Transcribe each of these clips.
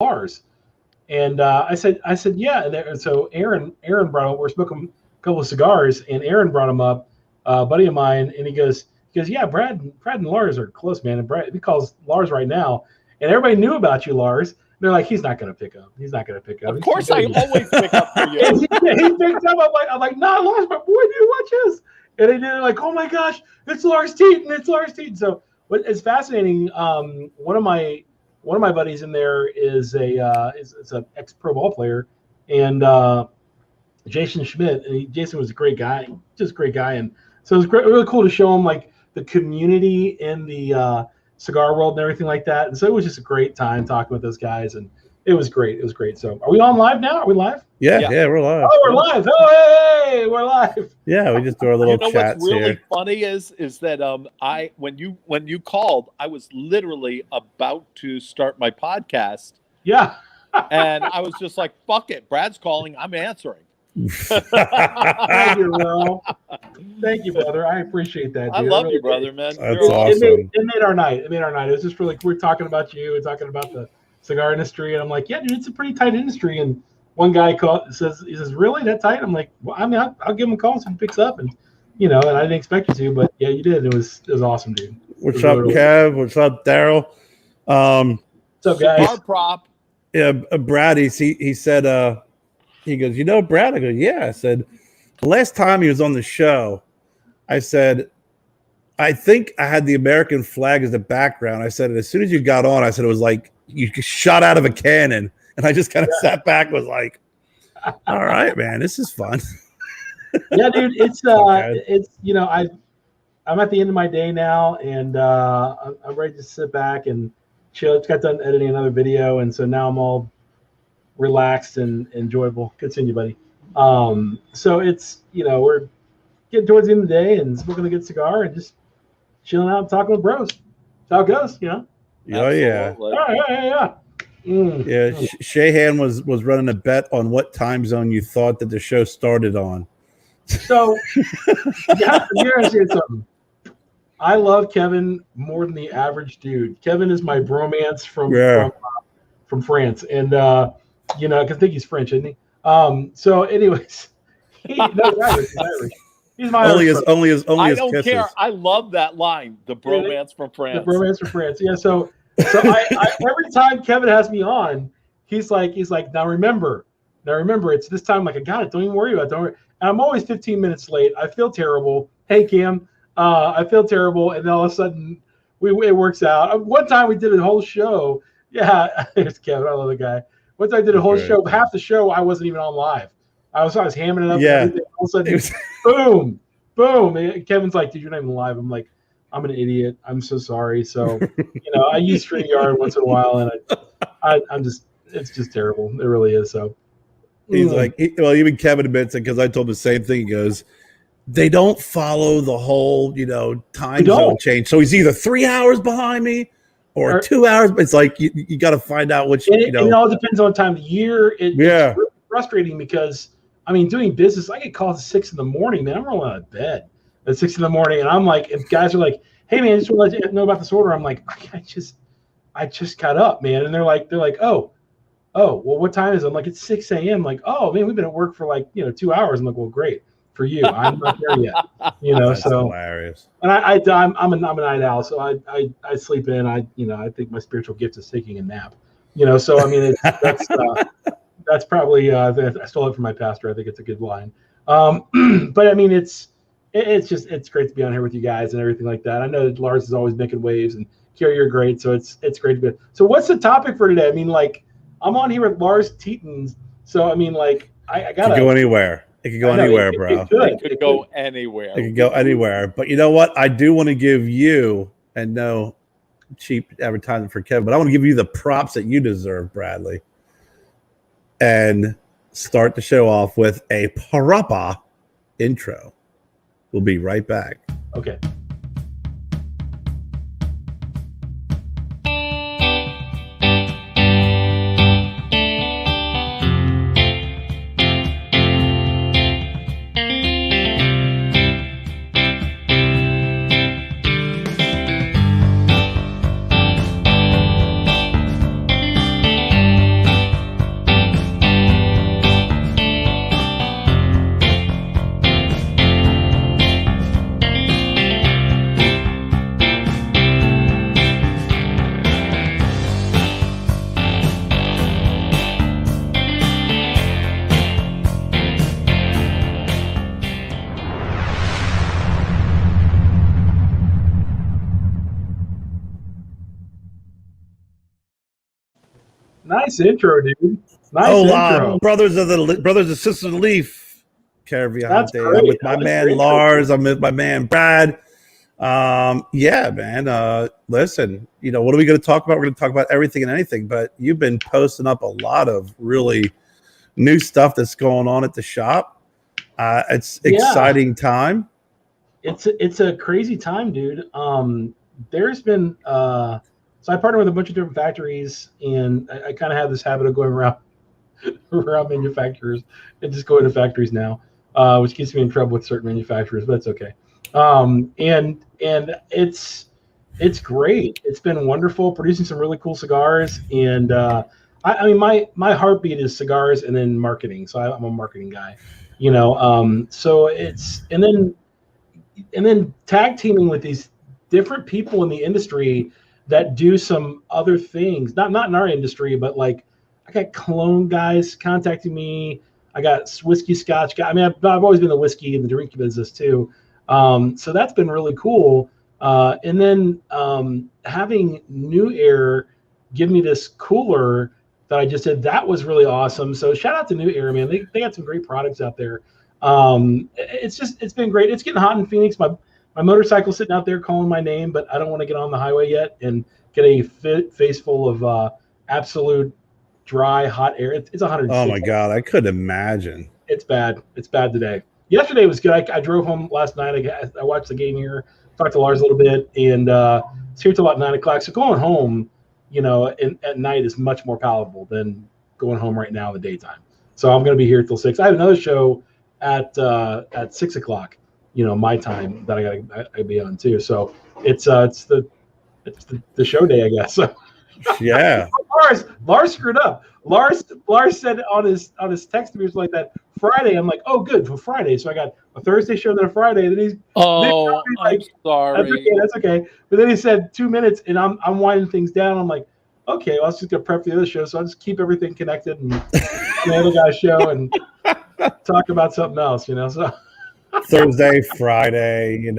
cigars. And I said, yeah. And so Aaron brought up, we're smoking a couple of cigars, and Aaron brought him up, a buddy of mine, and he goes, yeah, Brad and Lars are close, man. And Brad, he calls Lars right now, and everybody knew about you, Lars. They're like, he's not going to pick up. He's not going to pick up. Of course, I always pick up for you. He picked up. I'm like, nah, Lars, my boy, dude, watch this. And they're like, oh my gosh, it's Lars Teton. It's Lars Teton. So what is fascinating? One of my buddies in there is an ex pro ball player, and Jason Schmidt. And Jason was a great guy, just a great guy. And so it was really cool to show him like the community in the cigar world and everything like that. And so it was just a great time talking with those guys, and it was great. It was great. So are we on live now? Are we live? Yeah, we're live. Oh, we're live. Oh, hey, we're live. Yeah, we just do our little chats what's really here. funny is that when you called, I was literally about to start my podcast. Yeah. And I was just like, fuck it. Brad's calling. I'm answering. Thank you, Will. Thank you, brother. I appreciate that. Dude. I love you, brother, man. That's awesome. It made our night. It was just really, we're talking about you and talking about the cigar industry, and I'm like, yeah, dude, it's a pretty tight industry. And one guy says, really that tight? I'm like, well, I mean, I'll give him a call so he picks up, and and I didn't expect you to, but yeah, you did. It was awesome, dude. What's up, Kev? What's up, Daryl? What's up, guys? Cigar prop. Yeah, Brad. He said, he goes, Brad. I go, yeah. I said, the last time he was on the show, I said, I think I had the American flag as the background. I said, as soon as you got on, I said it was like you shot out of a cannon. And I just kind of sat back and was like, all right, man, this is fun. Yeah, dude, it's I'm at the end of my day now, and I'm ready to sit back and chill. Just got done editing another video, and so now I'm all relaxed and enjoyable. Continue, buddy. So it's we're getting towards the end of the day and smoking a good cigar and just chilling out and talking with bros. That's how it goes, Oh yeah. Yeah. Yeah, Shahan was running a bet on what time zone you thought that the show started on. So, here's something. I love Kevin more than the average dude. Kevin is my bromance from France, and because I think he's French, isn't he? So, anyways, he's Irish. He's my only his I don't kisses. care. I love that line. The bromance from France. The bromance from France. Yeah. So I every time Kevin has me on, he's like, now remember, it's this time. Like, I got it. Don't even worry about it. Don't worry. And I'm always 15 minutes late. I feel terrible. Hey, Cam, I feel terrible. And then all of a sudden, it works out. One time we did a whole show. Yeah, there's Kevin. I love the guy. One time I did a whole show. Half the show I wasn't even on live. I was hamming it up. Yeah. And all of a sudden, boom. And Kevin's like, dude, you're not even live. I'm like, I'm an idiot. I'm so sorry. So, I use StreamYard once in a while, and it's just terrible. It really is. So he's like, even Kevin admits it, because I told him the same thing. He goes, they don't follow the whole, time zone change. So he's either 3 hours behind me or 2 hours. But it's like, you got to find out which, and it all depends on time of year. It's really frustrating because, doing business, I get calls at 6 a.m, man. I'm rolling out of bed at 6 a.m, and I'm like, if guys are like, hey man, I just want to let you know about this order, I'm like, I just got up, man. And they're like, oh, well, what time is it? I'm like, it's 6 a.m. Like, oh man, we've been at work for 2 hours. I'm like, well, great for you. I'm not there yet. That's so hilarious. And I'm a night owl, so I sleep in. I think my spiritual gift is taking a nap. So that's probably I stole it from my pastor. I think it's a good line. But it's great to be on here with you guys and everything like that. I know that Lars is always making waves, and Kerry, you're great. So it's great to be. So what's the topic for today? I'm on here with Lars Teton. So I gotta go anywhere. It could go anywhere, bro. It could go anywhere. It could go anywhere. But you know what? I do want to give you, and no cheap advertising for Kevin, but I want to give you the props that you deserve, Bradley. And start the show off with a proper intro. We'll be right back. Okay. Nice intro, dude. Nice intro. Brothers and Sisters of the Leaf, Caravia. That's I'm great. with my man Lars. I'm with my man Brad. Yeah, man. Listen, what are we going to talk about? We're going to talk about everything and anything, but you've been posting up a lot of really new stuff that's going on at the shop. It's exciting time. It's a crazy time, dude. There's been so I partner with a bunch of different factories, and I kind of have this habit of going around manufacturers and just going to factories now, which gets me in trouble with certain manufacturers, but it's okay. And it's great. It's been wonderful producing some really cool cigars, and I mean my heartbeat is cigars and then marketing. So I'm a marketing guy, So it's and then tag teaming with these different people in the industry that do some other things, not in our industry, but like I got cologne guys contacting me. I got whiskey scotch guy. I mean, I've always been the whiskey and the drinking business too. So that's been really cool. And then having New Air give me this cooler that I just did, that was really awesome. So shout out to New Air, man. They got some great products out there. It's been great. It's getting hot in Phoenix. My motorcycle's sitting out there calling my name, but I don't want to get on the highway yet and get a face full of absolute dry, hot air. It's 106. Oh my God, I couldn't imagine. It's bad. It's bad today. Yesterday was good. I drove home last night. I watched the game here, talked to Lars a little bit, and it's here till about 9 o'clock. So going home, at night is much more palatable than going home right now in the daytime. So I'm going to be here till 6. I have another show at 6 o'clock, my time that I gotta be on too. So it's the show day, I guess. Yeah. Lars screwed up. Lars said on his text to me, it was like that Friday. I'm like, oh, good for Friday. So I got a Thursday show, then a Friday. Then I'm sorry. That's okay. But then he said 2 minutes, and I'm winding things down. I'm like, okay, well, I was just gonna prep for the other show, so I'll just keep everything connected and the other guy's show and talk about something else, So Thursday, Friday,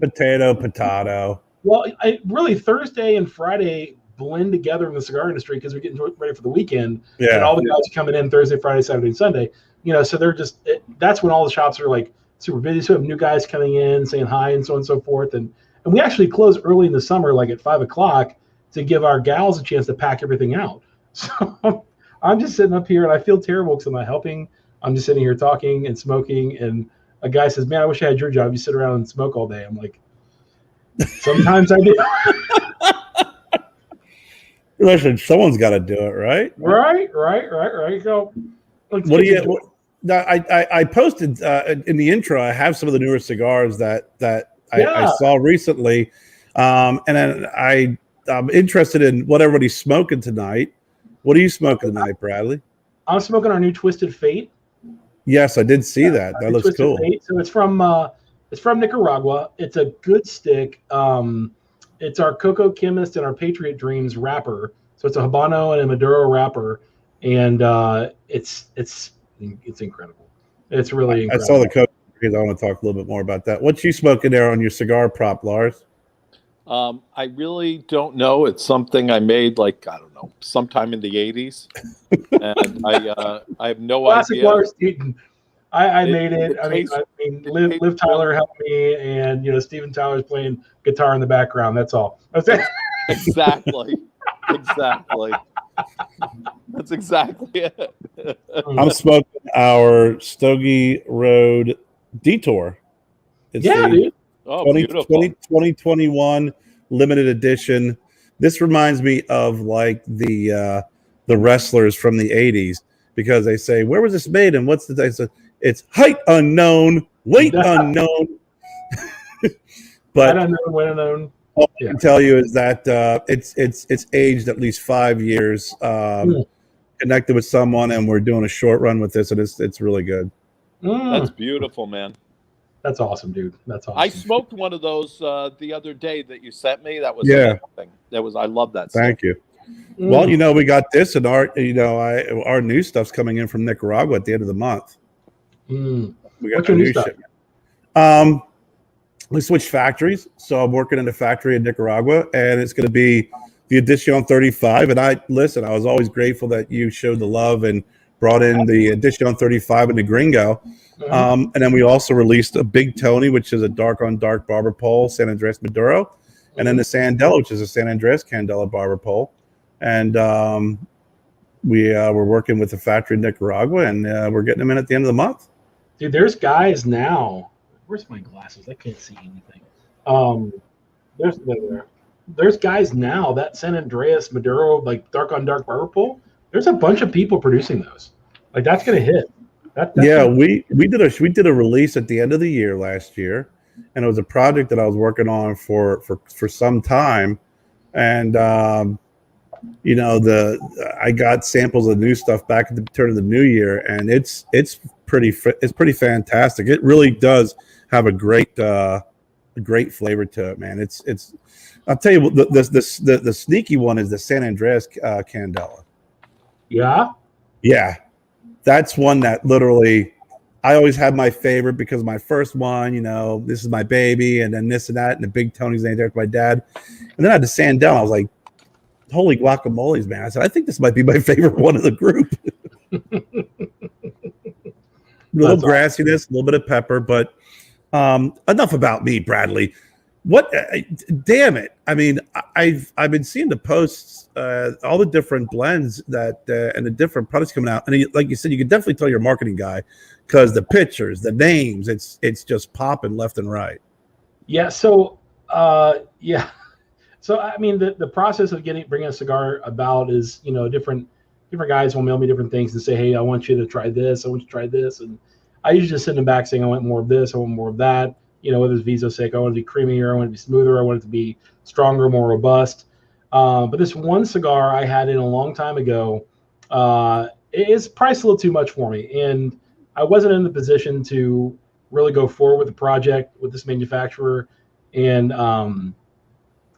potato. Well, really Thursday and Friday blend together in the cigar industry because we're getting ready for the weekend. Yeah. And all the guys are coming in Thursday, Friday, Saturday, and Sunday. So they're that's when all the shops are like super busy. So we have new guys coming in, saying hi and so on and so forth. And we actually close early in the summer, like at 5 o'clock, to give our gals a chance to pack everything out. So I'm just sitting up here and I feel terrible because I'm not helping. I'm just sitting here talking and smoking. And a guy says, man, I wish I had your job. You sit around and smoke all day. I'm like, sometimes I do. Listen, someone's got to do it, right? Right. So, what do you? I posted in the intro. I have some of the newer cigars that I saw recently, and then I'm interested in what everybody's smoking tonight. What are you smoking tonight, Bradley? I'm smoking our new Twisted Fate. Yes, I did see that. That looks cool. Fate. So it's from Nicaragua. It's a good stick. It's our Coco Chemist and our Patriot Dreams wrapper. So it's a Habano and a Maduro wrapper, and it's incredible. It's really incredible. I saw the Coco because I want to talk a little bit more about that. What you smoking there on your cigar prop, Lars? I really don't know. It's something I made sometime in the 80s, and I have no Classic idea. Lars Deaton. I made it. I mean, Liv Tyler helped me, and Steven Tyler's playing guitar in the background. That's all. That's it. Exactly. That's exactly it. I'm smoking our Stogie Road Detour. It's dude. 2021 limited edition. This reminds me of like the wrestlers from the 80s because they say, where was this made and what's the day? So it's height unknown, weight unknown. But I don't know, weight unknown. All I can tell you is that it's aged at least 5 years. Connected with someone, and we're doing a short run with this, and it's really good. That's beautiful, man. That's awesome, dude. That's awesome. I smoked one of those the other day that you sent me. That was amazing. I love that. Thank you. Well, we got this, and our new stuff's coming in from Nicaragua at the end of the month. We got new shipment. We switched factories, so I'm working in a factory in Nicaragua, and it's going to be the Edition 35. And I was always grateful that you showed the love and brought in the Edition 35 and the Gringo. And then we also released a Big Tony, which is a dark on dark barber pole, San Andres Maduro, and then the Sandela, which is a San Andres Candela barber pole. And we're working with the factory in Nicaragua, and we're getting them in at the end of the month. Dude, there's guys now. Where's my glasses? I can't see anything. There's guys now that San Andreas Maduro, like dark on dark barber pole. There's a bunch of people producing those. Like that's gonna hit. We did a release at the end of the year last year, and it was a project that I was working on for some time, and I got samples of new stuff back at the turn of the new year, and it's pretty fantastic. It really does have a great flavor to it, man. It's I'll tell you, the sneaky one is the San Andreas Candela. Yeah, that's one that literally I always had my favorite because my first one, this is my baby, and then this and that, and the Big Tony's named after my dad, and then I had the Sandela. I was like, holy guacamoles, man. I said, I think this might be my favorite one of the group. A little grassiness, a little bit of pepper, but enough about me, Bradley. What? Damn it! I mean, I've been seeing the posts, all the different blends that and the different products coming out, and like you said, you can definitely tell you're a marketing guy because the pictures, the names, it's just popping left and right. Yeah. So yeah. So I mean, the process of bringing a cigar about is, different guys will mail me different things and say, hey, I want you to try this, I want you to try this, and I usually just send them back saying I want more of this, I want more of that. Whether it's Viso sake, I want it to be creamier, I want it to be smoother, I want it to be stronger, more robust. But this one cigar I had in a long time ago, it is priced a little too much for me, and I wasn't in the position to really go forward with the project with this manufacturer, and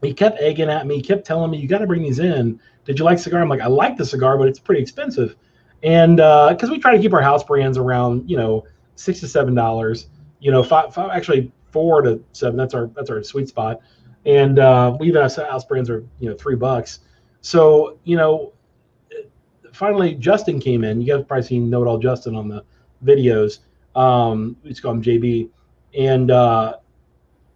he kept egging at me. He kept telling me, you got to bring these in. Did you like cigar? I'm like, I like the cigar, but it's pretty expensive. And because we try to keep our house brands around, $6 to $7, actually $4 to $7. That's our sweet spot. And we even have house brands are, $3. So, finally Justin came in. You guys have probably seen Know It All Justin on the videos. We just call him JB. And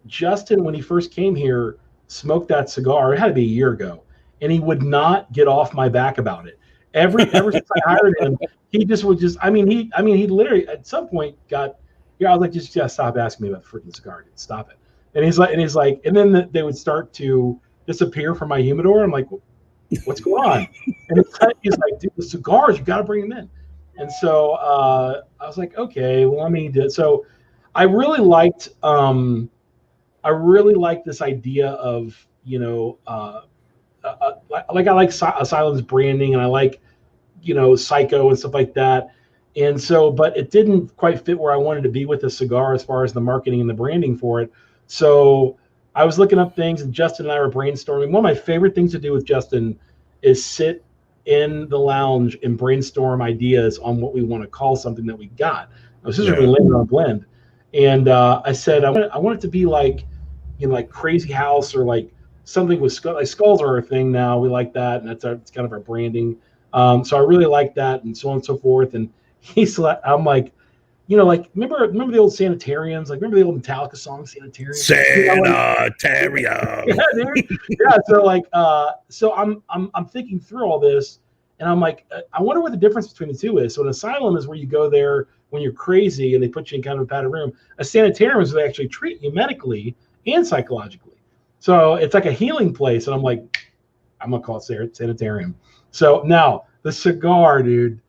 Justin, when he first came here, smoked that cigar. It had to be a year ago, and he would not get off my back about it. Ever since I hired him, he literally at some point I was like, just stop asking me about the freaking cigar, dude. Stop it. And he's like, and then they would start to disappear from my humidor. I'm like, what's going on? And he's like, dude, the cigars, you got to bring them in. And so I was like, okay, well, let me do it. So I really liked this idea of, I like Asylum's branding, and I like, Psycho and stuff like that. And so, but it didn't quite fit where I wanted to be with the cigar as far as the marketing and the branding for it. So I was looking up things, and Justin and I were brainstorming. One of my favorite things to do with Justin is sit in the lounge and brainstorm ideas on what we want to call something that we got. This is really landed on a blend. And I said, I want it to be like, like Crazy House, or like something with skulls are our thing now. We like that, and it's kind of our branding. So I really like that, and so on and so forth. And I'm like, remember the old Sanitariums? Like, remember the old Metallica song, Sanitarium? Sanitarium. Yeah, dude. Yeah. So I'm thinking through all this, and I'm like, I wonder what the difference between the two is. So an asylum is where you go there when you're crazy and they put you in kind of a padded room. A sanitarium is where they actually treat you medically and psychologically. So it's like a healing place. And I'm like, I'm going to call it sanitarium. So now the cigar, dude,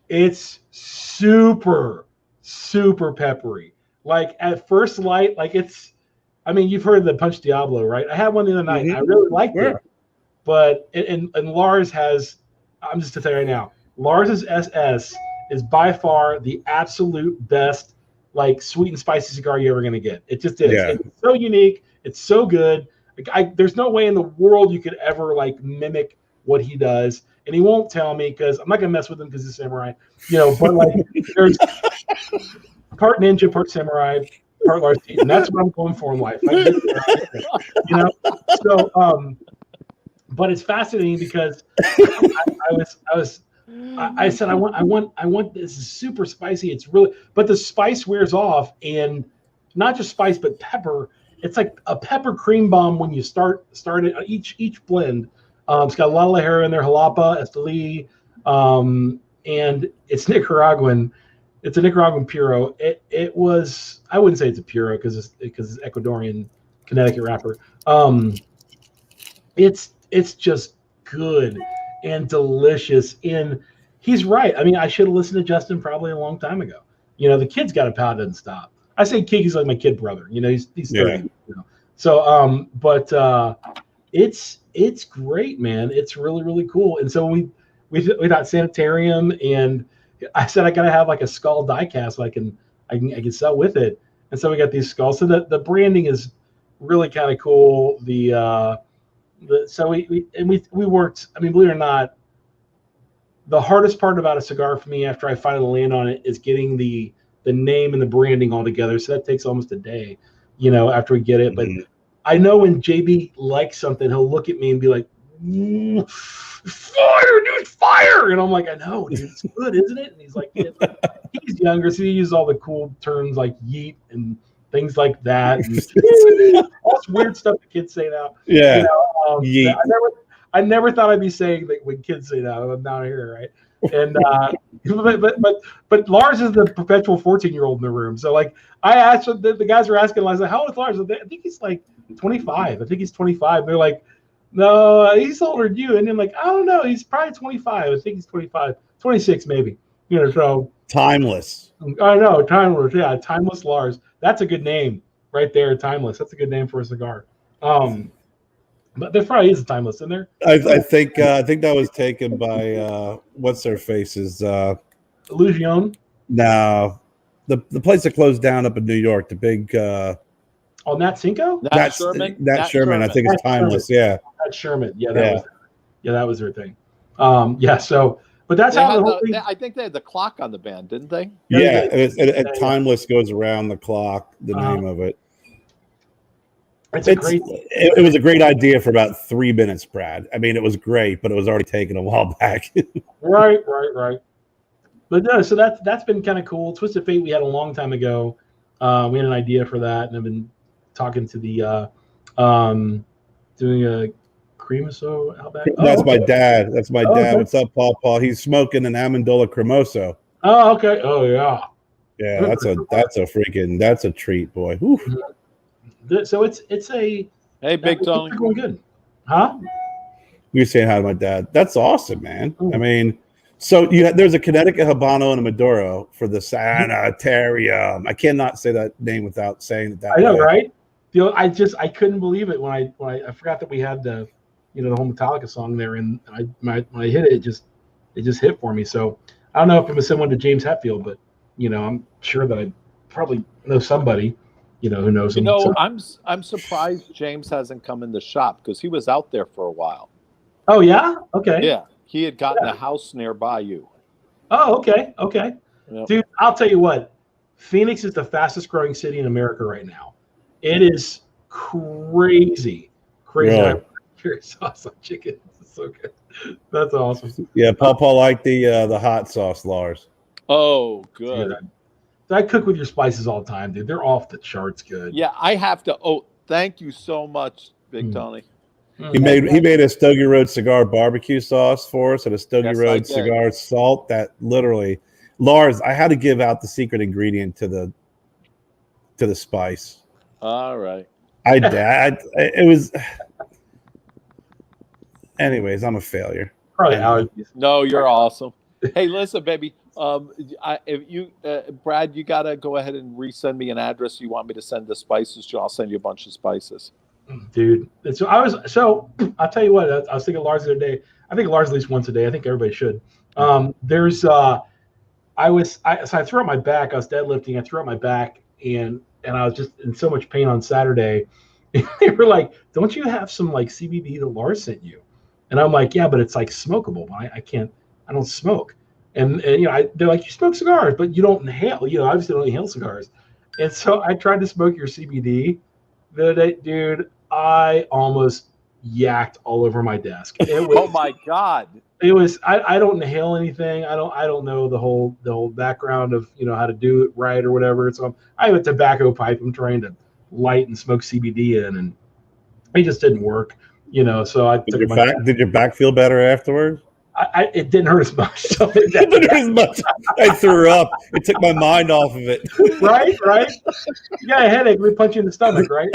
it's super, super peppery. Like at first light, like you've heard the Punch Diablo, right? I had one the other night. Mm-hmm. I really liked it. But, and Lars has, I'm just to tell you right now, Lars's SS is by far the absolute best, like sweet and spicy cigar you're ever going to get. It just is. Yeah. It's so unique. It's so good. Like there's no way in the world you could ever like mimic what he does. And he won't tell me because I'm not going to mess with him because he's a samurai, but like there's part ninja, part samurai, part Lars Teton. That's what I'm going for in life. So, but it's fascinating because I said I want this is super spicy. It's really, but the spice wears off, and not just spice but pepper. It's like a pepper cream bomb when you start it. Each blend, it's got a lot of Lajero in there, Jalapa, Esteli, and it's Nicaraguan. It's a Nicaraguan puro. It was, I wouldn't say it's a puro because it's Ecuadorian Connecticut wrapper. It's just good and delicious. And he's right. I mean, I should have listened to Justin probably a long time ago. You know, the kid's got a pound, doesn't stop. I say kid, he's like my kid brother. You know, he's 30. Yeah. You know? So it's great, man. It's really, really cool. And so we got Sanitarium, and I said I gotta have like a skull die cast so I can sell with it. And so we got these skulls. So the branding is really kind of cool. So we worked. I mean, believe it or not, the hardest part about a cigar for me after I finally land on it is getting the name and the branding all together. So that takes almost a day, you know, after we get it. But I know when JB likes something, he'll look at me and be like, "Fire, dude, fire!" And I'm like, "I know, dude, it's good, isn't it?" And he's like, yeah. He's younger, so he uses all the cool terms like yeet and things like that. And all this weird stuff the kids say now. Yeah. You know, I never thought I'd be saying that when kids say that. I'm down here, right? And but Lars is the perpetual 14-year-old in the room. So like I asked the guys were asking, I was like, "How old is Lars?" I think he's like 25. I think he's 25. They're like, "No, he's older than you." And then like, "I don't know, he's probably 25. I think he's 25, 26 maybe." You know, so Timeless. I know, timeless. Yeah, timeless Lars. That's a good name right there. Timeless. That's a good name for a cigar. But there probably is a timeless in there. I think that was taken by what's their faces. Illusion. No, the place that closed down up in New York, the big. Oh, Nat Cinco. Nat Sherman. Nat Sherman. I think it's timeless. Yeah. Nat Sherman. Yeah, that was their thing. Yeah. So, but that's how the whole thing. I think they had the clock on the band, didn't they? Yeah, timeless goes around the clock. The name of it. It was a great idea for about 3 minutes, Brad. I mean, it was great, but it was already taken a while back. Right. But no, so that's been kind of cool. Twisted Fate we had a long time ago. We had an idea for that, and I've been talking to the doing a Cremoso Outback. That's my dad. That's my dad. Okay. What's up, Paul? He's smoking an Amendola Cremoso. Oh, okay. Oh, yeah. Yeah, that's a treat, boy. Whew. So it's a hey, Big Tony. Going good, huh? You're saying hi to my dad. That's awesome, man. I mean, so there's a Connecticut Habano and a Maduro for the Sanitarium. I cannot say that name without saying it that way. I know, right? I couldn't believe it when I forgot that we had the whole Metallica song there, and when I hit it, it just hit for me. So I don't know if I'm someone to James Hetfield, but I'm sure that I probably know somebody. Who knows him. I'm surprised James hasn't come in the shop because he was out there for a while. Oh, yeah? Okay. Yeah. He had gotten a house nearby you. Oh, okay. Yep. Dude, I'll tell you what. Phoenix is the fastest growing city in America right now. It is crazy. Really? Sauce on chicken. It's so good. That's awesome. Yeah, Paul liked the hot sauce, Lars. Oh, good. Dude, I cook with your spices all the time, dude. They're off the charts good. Yeah, I have to. Oh, thank you so much, Big Tony. He made a Stogie Road cigar barbecue sauce for us and a Stogie Road cigar salt that literally, Lars, I had to give out the secret ingredient to the spice. All right. It was. Anyways, I'm a failure. Probably allergies. No, you're awesome. Hey, listen, baby. If you, Brad, you gotta go ahead and resend me an address you want me to send the spices to. I'll send you a bunch of spices, dude. So I'll tell you what. I was thinking Lars the other day. I think Lars at least once a day. I think everybody should. I threw out my back. I was deadlifting. I threw out my back, and I was just in so much pain on Saturday. They were like, "Don't you have some like CBD that Lars sent you?" And I'm like, "Yeah, but it's like smokable. I can't. I don't smoke." And they're like, "You smoke cigars, but you don't inhale. Obviously don't inhale cigars." And so I tried to smoke your CBD the other day, dude. I almost yacked all over my desk. It was, Oh my God. it was. I don't inhale anything. I don't know the whole background of how to do it right or whatever. So I have a tobacco pipe. I'm trying to light and smoke CBD in, and it just didn't work. So I took Did your back feel better afterwards? It didn't hurt as much. So It didn't hurt as much. I threw up. It took my mind off of it. Right. You got a headache. We punch you in the stomach, right?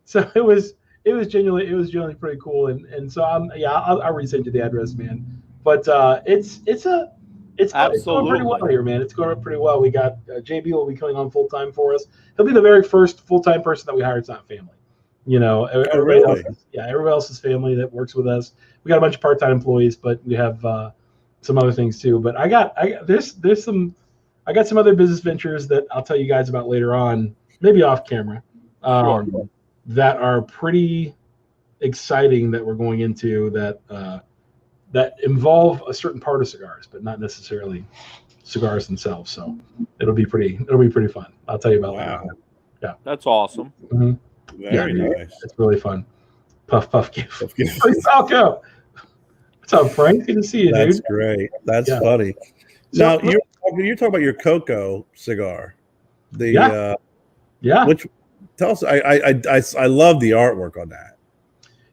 So it was genuinely pretty cool, and so I'll resend you the address, man. But it's going pretty well here, man. It's going pretty well. We got JB will be coming on full time for us. He'll be the very first full time person that we hire. It's not family. Everybody else is family that works with us. We got a bunch of part time employees, but we have some other things too. But I got some other business ventures that I'll tell you guys about later on, maybe off camera. Sure. That are pretty exciting that we're going into that involve a certain part of cigars, but not necessarily cigars themselves. So it'll be pretty fun. I'll tell you about that. Yeah, that's awesome. Mm-hmm. Very nice. It's really fun. Puff give. Falco. What's up, Frank? Good to see you, dude. That's great. That's funny. Now you're talking about your Coco cigar. Which tell us. I love the artwork on that.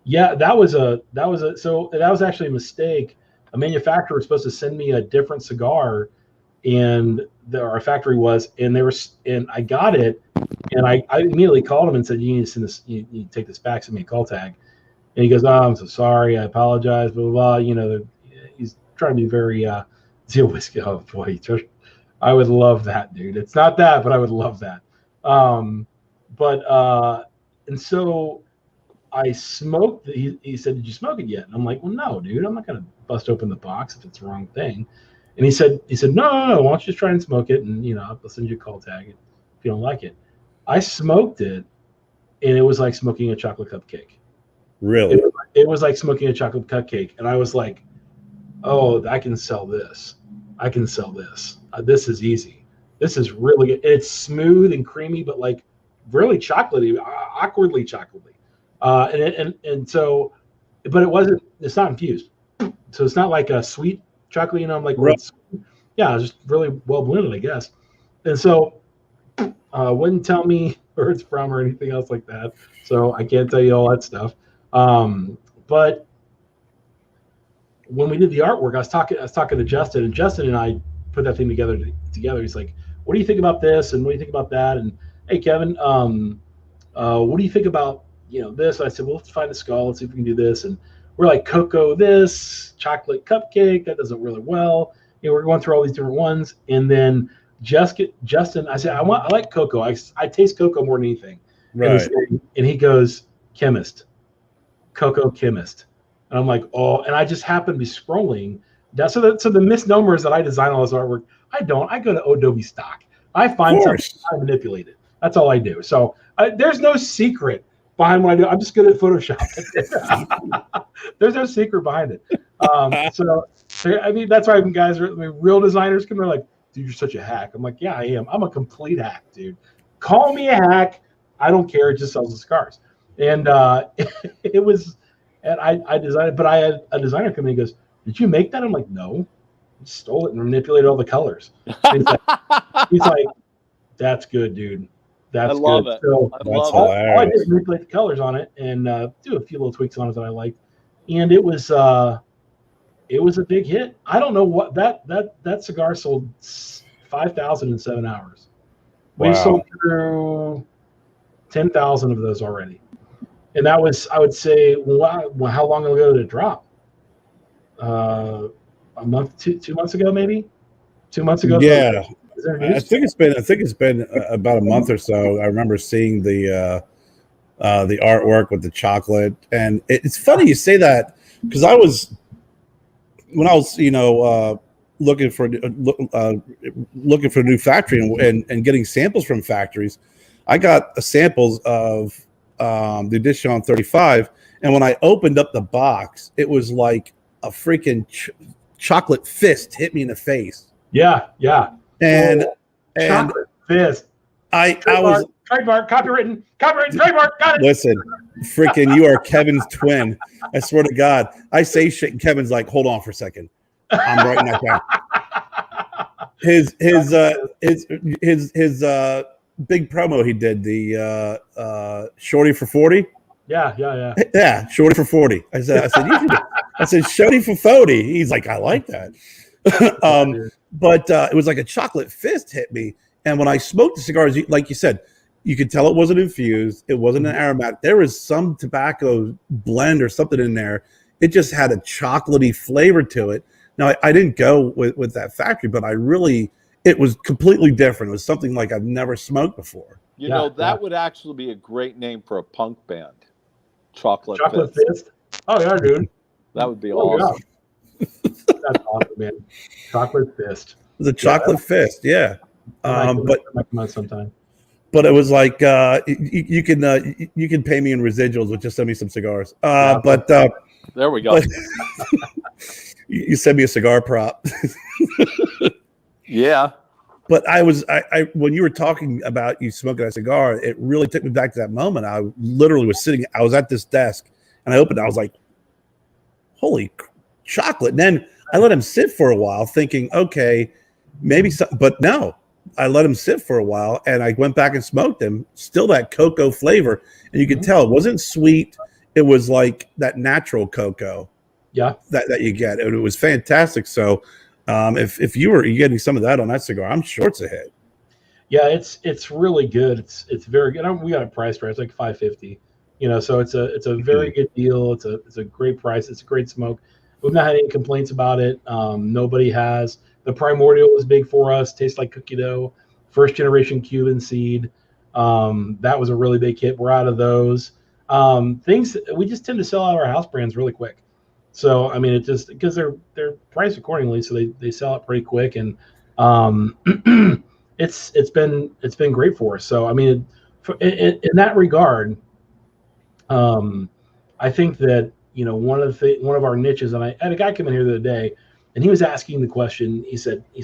Yeah, that was actually a mistake. A manufacturer was supposed to send me a different cigar, and our factory was, and I got it, and I immediately called him and said, you need to send this, you need to take this back, send me a call tag. And he goes, oh, I'm so sorry, I apologize, blah blah blah. He's trying to be very Zeal whiskey. Oh boy, I would love that, dude. It's not that, but I would love that. And so I smoked. He said, "Did you smoke it yet?" And I'm like, "Well, no, dude. I'm not gonna bust open the box if it's the wrong thing." And he said, "No. Why don't you just try and smoke it? And I'll send you a call tag if you don't like it." I smoked it, and it was like smoking a chocolate cupcake. Really? It was like smoking a chocolate cupcake, and I was like, "Oh, I can sell this. I can sell this. This is easy. This is really good. It's smooth and creamy, but like really chocolatey, awkwardly chocolatey." And so, but it's not infused. So it's not like a sweet chocolate, I'm like, right. It's just really well blended, I guess. And so, wouldn't tell me where it's from or anything else like that. So I can't tell you all that stuff. But when we did the artwork, I was talking to Justin, and Justin and I put that thing together. He's like, what do you think about this? And what do you think about that? And hey, Kevin, what do you think about this? I said, well, let's find a skull. Let's see if we can do this. And we're like, cocoa this, chocolate cupcake, that doesn't really well. We're going through all these different ones. And then Justin, I said, I like cocoa. I taste cocoa more than anything. Right. And he goes, chemist, cocoa chemist. And I'm like, oh, and I just happened to be scrolling. So the misnomers that I design all this artwork, I go to Adobe stock. I find something, I manipulate it. That's all I do. So there's no secret behind what I do. I'm just good at Photoshop. There's no secret behind it. So I mean, that's why guys real designers come, they're like, dude, you're such a hack. I'm like, yeah, I am. I'm a complete hack, dude. Call me a hack. I don't care. It just sells the cigars. And it was, and I designed it, but I had a designer come in and goes, did you make that? I'm like, no, I stole it and manipulated all the colors. He's like, that's good, dude. That's good. I love it. So all I did was manipulate the colors on it and do a few little tweaks on it that I liked. And it was a big hit. I don't know what that cigar sold 5,000 in 7 hours. We sold through 10,000 of those already. And that was, I would say, how long ago did it drop? A month, 2 months ago, maybe 2 months ago. Yeah, I think it's been about a month or so. I remember seeing the artwork with the chocolate, and it's funny you say that because when I was looking for a new factory and getting samples from factories, I got samples of the edition 35, and when I opened up the box, it was like a freaking chocolate fist hit me in the face. Yeah. And chocolate fist. I was trademark, copywritten, trademark. Got it. Listen, freaking, you are Kevin's twin. I swear to God, I say shit, and Kevin's like, "Hold on for a second, I'm writing that down." His big promo he did, the Shorty for 40. Yeah. Shorty for 40. I said Shorty for 40. He's like, I like that. But it was like a chocolate fist hit me. And when I smoked the cigars, like you said, you could tell it wasn't infused. It wasn't an aromatic. There was some tobacco blend or something in there. It just had a chocolatey flavor to it. Now, I didn't go with that factory, but it was completely different. It was something like I've never smoked before. You know, that would actually be a great name for a punk band. Chocolate Fist. Oh, yeah, dude. That would be awesome. Yeah. That's awesome, man. Chocolate Fist. The Chocolate Fist, yeah. But sometime. But it was like you can pay me in residuals, with just send me some cigars. But there we go. You send me a cigar prop. Yeah. But I when you were talking about you smoking a cigar, it really took me back to that moment. I literally was sitting, I was at this desk and I opened it. I was like, holy chocolate. And then I let him sit for a while thinking, okay, maybe something, but no, I let him sit for a while and I went back and smoked him. Still that cocoa flavor. And you could tell it wasn't sweet. It was like that natural cocoa. Yeah. That you get. And it was fantastic. So if you were getting some of that on that cigar, I'm sure it's a hit. Yeah, it's really good. It's very good. We got a price right. It's like $5.50. So it's a very good deal. It's a great price. It's a great smoke. We've not had any complaints about it. Nobody has. The Primordial was big for us. Tastes like cookie dough. First generation Cuban seed. That was a really big hit. We're out of those. Things we just tend to sell out our house brands really quick. So I mean, it just because they're priced accordingly, so they sell it pretty quick, and it's been great for us. So I mean, in that regard, I think that one of our niches, and I had a guy come in here the other day, and he was asking the question. He said, I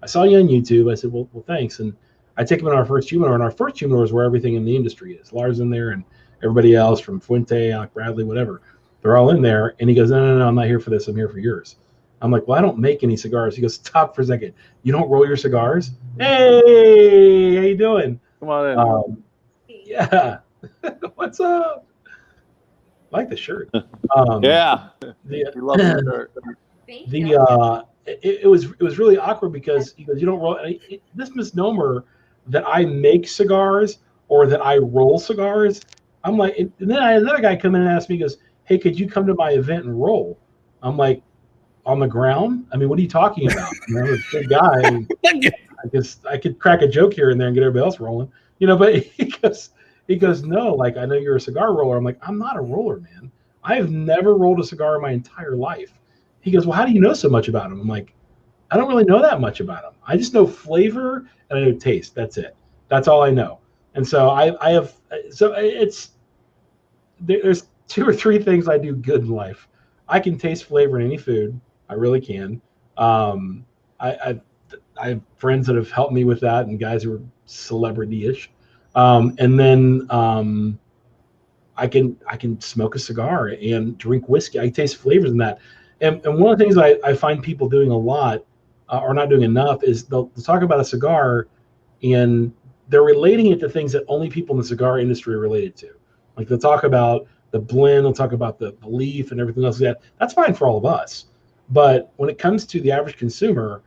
saw you on YouTube. I said, well, thanks. And I take him in our first humidor, and our first humidor is where everything in the industry is. Lars in there, and everybody else from Fuente, Alec Bradley, whatever. They're all in there. And he goes, no, I'm not here for this. I'm here for yours. I'm like, well, I don't make any cigars. He goes, stop for a second. You don't roll your cigars? Hey, how you doing? Come on in. Yeah. What's up? I like the shirt. Yeah. We love the shirt. It was really awkward because he goes, you don't roll. This misnomer that I make cigars or that I roll cigars. I'm like, and then I had another guy come in and ask me, he goes, hey, could you come to my event and roll? I'm like, on the ground? I mean, what are you talking about? I'm a big guy. I guess I could crack a joke here and there and get everybody else rolling, but he goes, no, like, I know you're a cigar roller. I'm like, I'm not a roller, man. I have never rolled a cigar in my entire life. He goes, well, how do you know so much about them? I'm like, I don't really know that much about them. I just know flavor and I know taste. That's it. That's all I know. And so there's 2 or 3 things I do good in life. I can taste flavor in any food. I really can. I have friends that have helped me with that and guys who are celebrity-ish. And then I can smoke a cigar and drink whiskey. I taste flavors in that. And one of the things I find people doing a lot or not doing enough is they'll talk about a cigar and they're relating it to things that only people in the cigar industry are related to. Like they'll talk about the blend, they'll talk about the leaf and everything else like that. That's fine for all of us. But when it comes to the average consumer,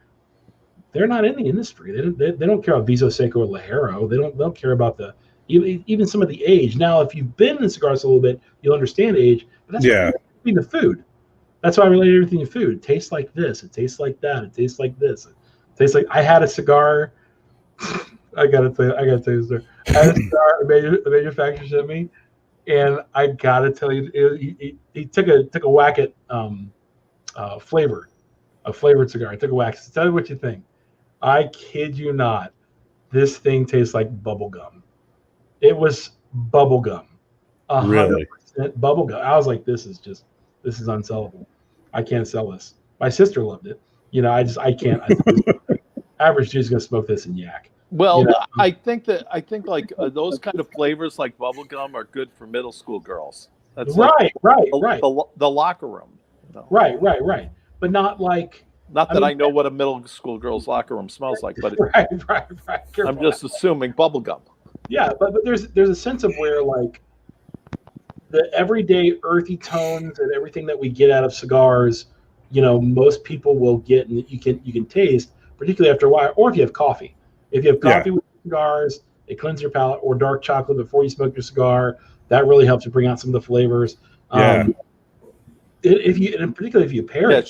they're not in the industry. They don't care about Viso Seco or Ligero. They don't care about even some of the age. Now, if you've been in cigars a little bit, you'll understand age. But that's the food. That's why I relate everything to food. It tastes like this. It tastes like that. It tastes like this. It tastes like I had a cigar. I gotta tell you, sir. I had a cigar a manufacturer sent me, and I gotta tell you, he took a whack at a flavored cigar. I took a whack. So tell me what you think. I kid you not, this thing tastes like bubble gum. It was bubble gum. 100% Really? Bubble gum. I was like, this is unsellable. I can't sell this. My sister loved it. I can't. Average Jew's gonna smoke this and yak. Well, You know? I think like those kind of flavors like bubblegum are good for middle school girls. That's Right, right, the, right, the locker room. You know? right. But not like. Not I that mean, I know what a middle school girl's locker room smells like, but right. I'm Careful. just assuming bubblegum. Yeah, but there's a sense of where like the everyday earthy tones and everything that we get out of cigars, most people will get and you can taste, particularly after a while, or if you have coffee. If you have Yeah. coffee with cigars, it cleanses your palate, or dark chocolate before you smoke your cigar. That really helps you bring out some of the flavors. Yeah. And particularly if you pair Yeah, it.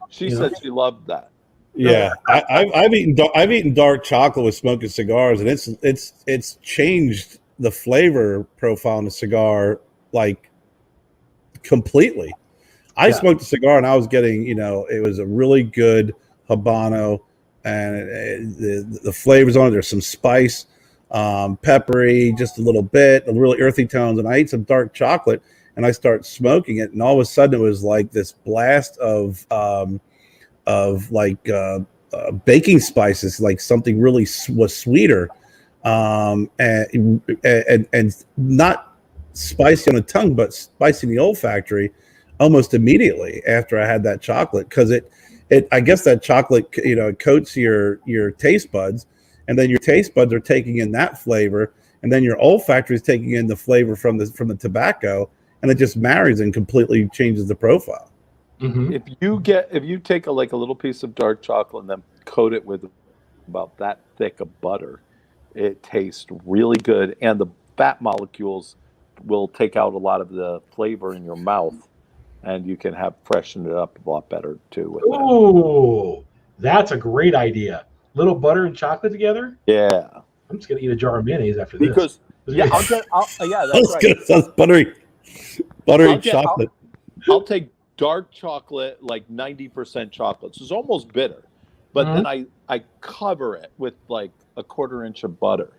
she said she loved that. Yeah, I've eaten dark chocolate with smoking cigars, and it's changed the flavor profile in the cigar like completely. I smoked a cigar and I was getting, it was a really good Habano, and the flavors on it. There's some spice, peppery, just a little bit, a really earthy tones. And I ate some dark chocolate and I start smoking it, and all of a sudden it was like this blast of baking spices, like something really was sweeter, and not spicy on the tongue, but spicy in the olfactory almost immediately after I had that chocolate, because I guess that chocolate, it coats your taste buds, and then your taste buds are taking in that flavor, and then your olfactory is taking in the flavor from the tobacco, and it just marries and completely changes the profile. Mm-hmm. If you take a little piece of dark chocolate and then coat it with about that thick of butter, it tastes really good, and the fat molecules will take out a lot of the flavor in your mouth, and you can freshen it up a lot better too. Ooh, that's a great idea. Little butter and chocolate together. Yeah, I'm just gonna eat a jar of mayonnaise after because this. yeah, that's right. Sounds buttery chocolate. I'll take dark chocolate, like 90% chocolate. So it's almost bitter, but then I cover it with like a 1/4 inch of butter.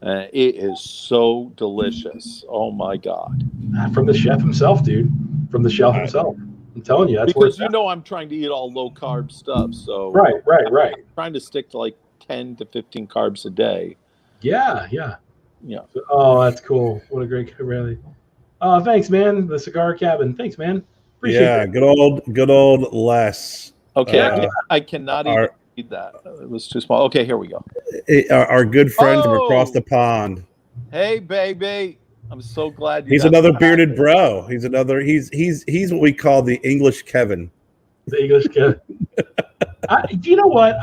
It is so delicious. Oh my God. From the chef himself, dude. From the chef himself. I'm telling you, that's because I'm trying to eat all low carb stuff. So right. I'm trying to stick to like 10 to 15 carbs a day. Yeah. So, oh, that's cool. What a great really. Thanks, man. The cigar cabin. Thanks, man. Appreciate that. Good old Les. Okay, I cannot even read that. It was too small. Okay, here we go. Our good friend from across the pond. Hey, baby. I'm so glad he's another bearded bro. He's what we call the English Kevin. The English Kevin. You know what?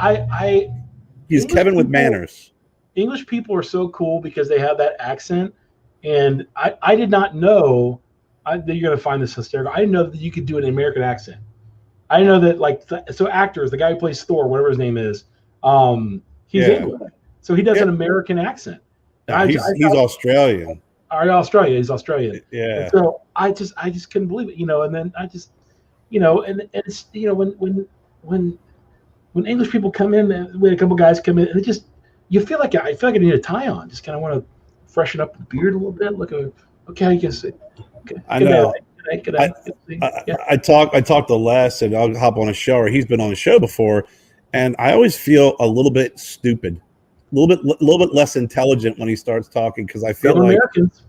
He's English Kevin with manners. English people are so cool because they have that accent, and I did not know that you're gonna find this hysterical. I didn't know that you could do an American accent. I know that so actors, the guy who plays Thor, whatever his name is, he's English, so he does an American accent. No, he's Australian. He's Australian. Yeah. And so I just couldn't believe it, and then I just, and it's, when English people come in, and we had a couple guys come in, and I feel like I need a tie on. Just kind of want to freshen up the beard a little bit. Okay, I guess. Okay, I know. I talked to Les, and I'll hop on a show, or he's been on the show before, and I always feel a little bit stupid. A little bit less intelligent when he starts talking, because I feel like Americans,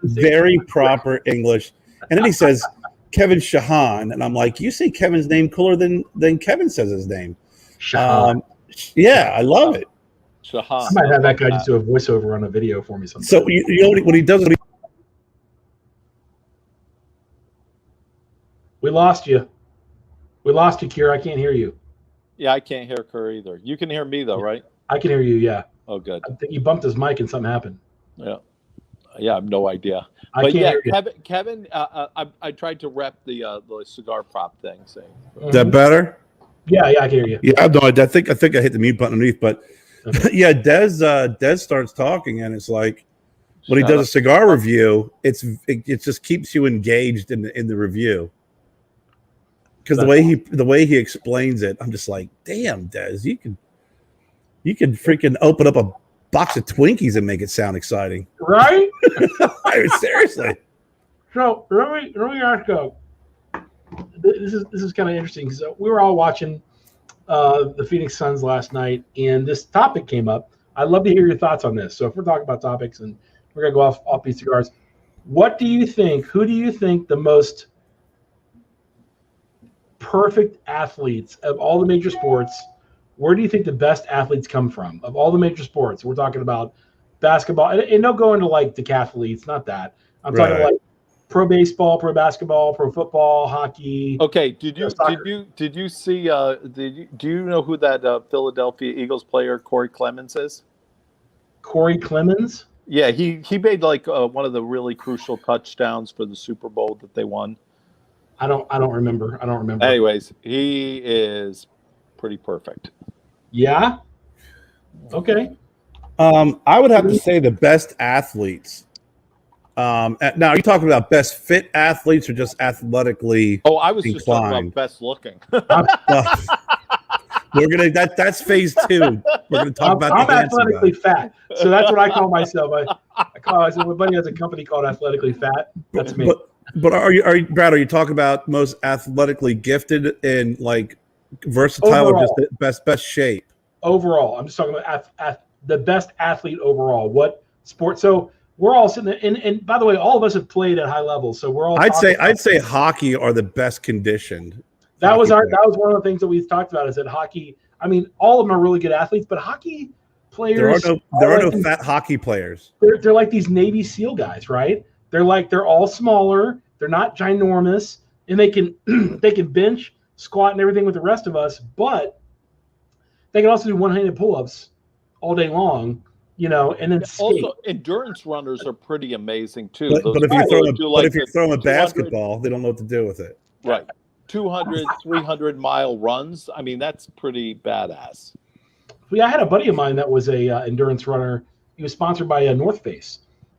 very proper English. And then he says Kevin Shahan, and I'm like, you say Kevin's name cooler than Kevin says his name. Shahan. Yeah, I love it. Shahan. I might have that guy just do a voiceover on a video for me sometime. So you know what he does? We lost you. Kira. I can't hear you. Yeah, I can't hear Kerr either. You can hear me though, right? I can hear you, yeah. Oh, good. I think he bumped his mic and something happened. Yeah, I have no idea. But yeah, Kevin, I tried to rep the cigar prop thing. Saying, is that better? Yeah, I can hear you. Yeah, I have no idea. I think I hit the mute button underneath, but yeah, Des starts talking, and it's like when he does a cigar review, it just keeps you engaged in the review. Because the way he explains it, I'm just like, damn, Des, you can freaking open up a box of Twinkies and make it sound exciting, right? I mean, seriously. So let me ask you. This is kind of interesting because we were all watching the Phoenix Suns last night, and this topic came up I'd love to hear your thoughts on this. So if we're talking about topics and we're gonna go off these cigars, what do you think? Who do you think the most perfect athletes of all the major sports? Where do you think the best athletes come from of all the major sports? We're talking about basketball, and don't go into like decathletes, not that. I'm talking like pro baseball, pro basketball, pro football, hockey. Okay, did you see? Do you know who that Philadelphia Eagles player Corey Clemens is? Corey Clemens? Yeah, he made like one of the really crucial touchdowns for the Super Bowl that they won. I don't remember. Anyways, he is pretty perfect. Yeah. Okay. I would have to say the best athletes. Now, are you talking about best fit athletes or just athletically? Oh, I was just talking about best looking. We're gonna that's phase 2. We're gonna talk about. I'm athletically fat, so that's what I call myself. My buddy has a company called Athletically Fat. That's me. But are you Brad? Are you talking about most athletically gifted and like versatile, overall, or just best shape? Overall, I'm just talking about the best athlete overall. What sport? So we're all sitting there, and by the way, all of us have played at high levels, so we're all. I'd say hockey are the best conditioned. That was one of the things that we talked about is that hockey. I mean, all of them are really good athletes, but hockey players. There are no fat hockey players. They're like these Navy SEAL guys, right? They're all smaller. They're not ginormous, and they can bench, squat, and everything with the rest of us. But they can also do one-handed pull-ups all day long, and then skate. Also, endurance runners are pretty amazing too. But if you're throwing a basketball, they don't know what to do with it. Right. 200, 300-mile runs. I mean, that's pretty badass. Yeah, I had a buddy of mine that was a endurance runner. He was sponsored by North Face,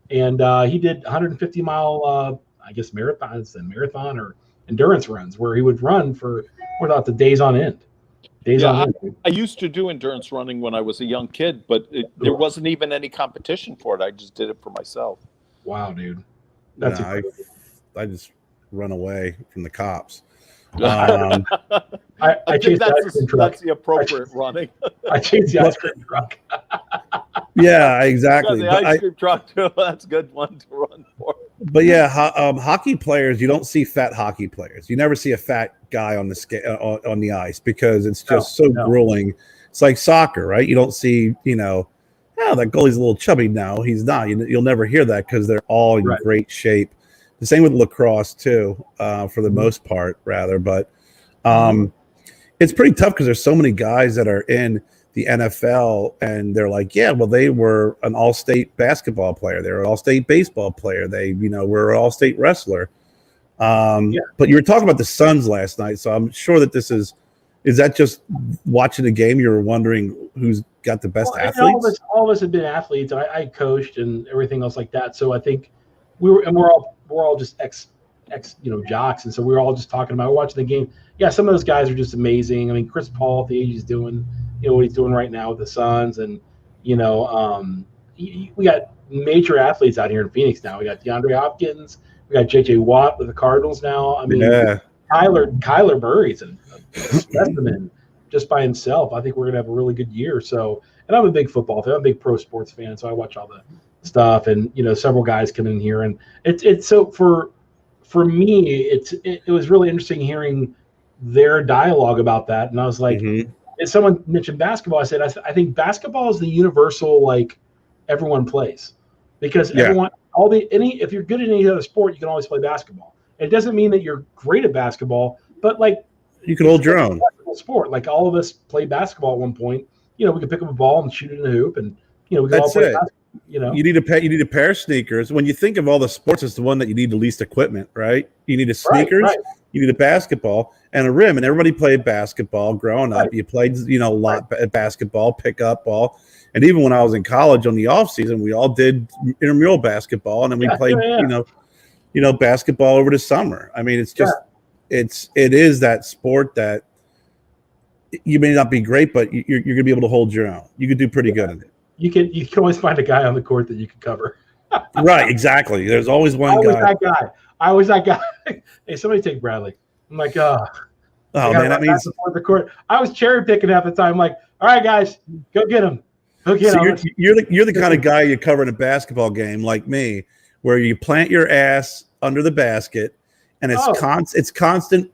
and he did 150-mile, I guess marathon or endurance runs where he would run for the days on end. I used to do endurance running when I was a young kid, but there wasn't even any competition for it. I just did it for myself. Wow, dude. I just run away from the cops. I think that's the appropriate running. I chased the ice cream truck. Yeah, exactly. The ice cream truck too. That's a good one to run for. But yeah, hockey players, you don't see fat hockey players. You never see a fat guy on the ice because it's just grueling. It's like soccer, right? You don't see, that goalie's a little chubby. No, he's not. You'll never hear that because they're all in great shape. The same with lacrosse too, for the most part, rather. But it's pretty tough because there's so many guys that are in the NFL, and they're like, yeah, well, they were an all-state basketball player. They were an all-state baseball player. They, were an all-state wrestler. But you were talking about the Suns last night, so I'm sure that is that just watching the game? You were wondering who's got the best athletes? All of us have been athletes. I coached and everything else like that. So I think we're all just ex jocks, and so we were all just talking about watching the game. Yeah, some of those guys are just amazing. I mean, Chris Paul at the age he's doing, what he's doing right now with the Suns, and we got major athletes out here in Phoenix now. We got DeAndre Hopkins, we got JJ Watt with the Cardinals now. I mean, Kyler Murray's a specimen just by himself. I think we're gonna have a really good year. So, and I'm a big football fan. I'm a big pro sports fan, so I watch all the stuff, and several guys come in here, and it's so for me it was really interesting hearing their dialogue about that, and I was like, if someone mentioned basketball, I said I think basketball is the universal, like, everyone plays, because everyone if you're good at any other sport, you can always play basketball. It doesn't mean that you're great at basketball, but like you can hold your own sport. Like all of us played basketball at one point. We could pick up a ball and shoot it in the hoop, and we could all play basketball. You need a pair of sneakers. When you think of all the sports, it's the one that you need the least equipment, right? You need a sneakers, right. You need a basketball and a rim, and everybody played basketball growing up. You played, a lot at basketball, pickup ball, and even when I was in college on the off season, we all did intramural basketball, and then we played, basketball over the summer. I mean, it's just, it is that sport that you may not be great, but you're going to be able to hold your own. You could do pretty good in it. You can always find a guy on the court that you can cover. Right, exactly. There's always one guy. I was that guy. Hey, somebody take Bradley. I'm like, man, that means support the court. I was cherry picking at the time. I'm like, all right, guys, go get him. Okay, So now you're the kind of guy you cover in a basketball game like me, where you plant your ass under the basket, and it's constant,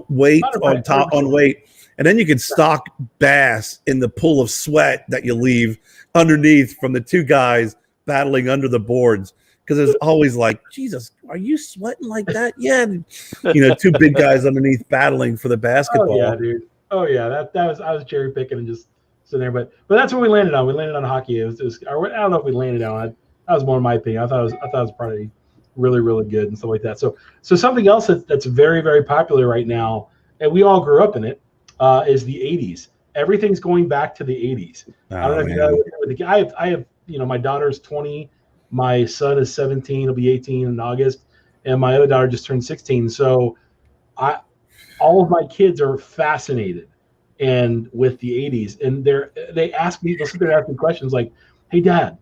weight on top 100%. on weight, and then you can stock bass in the pool of sweat that you leave underneath from the two guys battling under the boards. Because there's always like, Jesus, are you sweating like that? Yeah, two big guys underneath battling for the basketball. Oh yeah, dude. Oh yeah, that was I was cherry picking and just sitting there, but that's what we landed on. We landed on hockey. It was I don't know if we landed on it. That was more my opinion. I thought it was probably really really good and stuff like that. So something else that's very very popular right now, and we all grew up in it, is the '80s. Everything's going back to the '80s. I don't know if you know. I have my daughter's 20, my son is 17. He'll be 18 in August, and my other daughter just turned 16. So all of my kids are fascinated and with the '80s, and they'll sit there and ask me questions like, "Hey, Dad,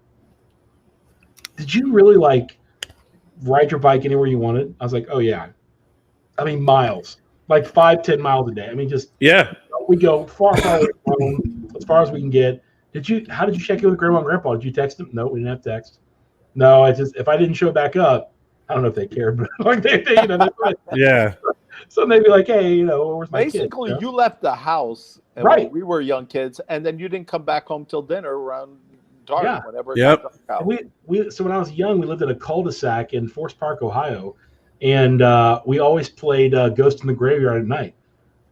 did you really like ride your bike anywhere you wanted?" I was like, "Oh yeah, I mean miles, like 5-10 miles a day. I mean just we go far away from home, as far as we can get." How did you check in with Grandma and Grandpa? Did you text them? No, we didn't have text. No, if I didn't show back up, I don't know if they cared, but like they yeah. So they'd be like, "Hey, where's my kid?" Basically, you left the house when we were young kids, and then you didn't come back home till dinner around dark, whenever. Yep. So when I was young, we lived in a cul-de-sac in Forest Park, Ohio, and we always played Ghost in the Graveyard at night.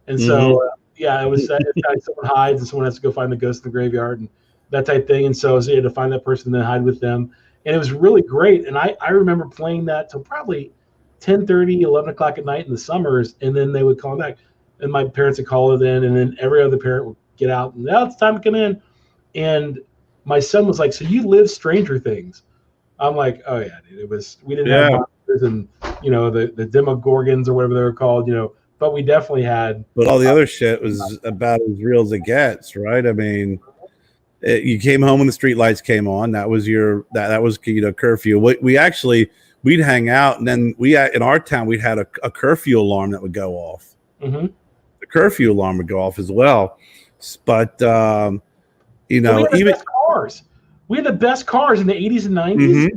And so, it was someone hides and someone has to go find the ghost in the graveyard and that type thing. And so you had to find that person and then hide with them. And it was really great. And I remember playing that till probably 10:30, 11 o'clock at night in the summers, and then they would call back, and my parents would call it in, and then every other parent would get out and it's time to come in. And my son was like, "So you live Stranger Things?" I'm like, "Oh yeah, dude. We didn't have monsters and the Demogorgons or whatever they were called, but we definitely had." But all the other shit was about as real as it gets, right? I mean, you came home when the street lights came on. That was that was curfew. We'd hang out, and then in our town we'd had a curfew alarm that would go off. Mm-hmm. The curfew alarm would go off as well. But we had the best cars. We had the best cars in the '80s and '90s. Mm-hmm.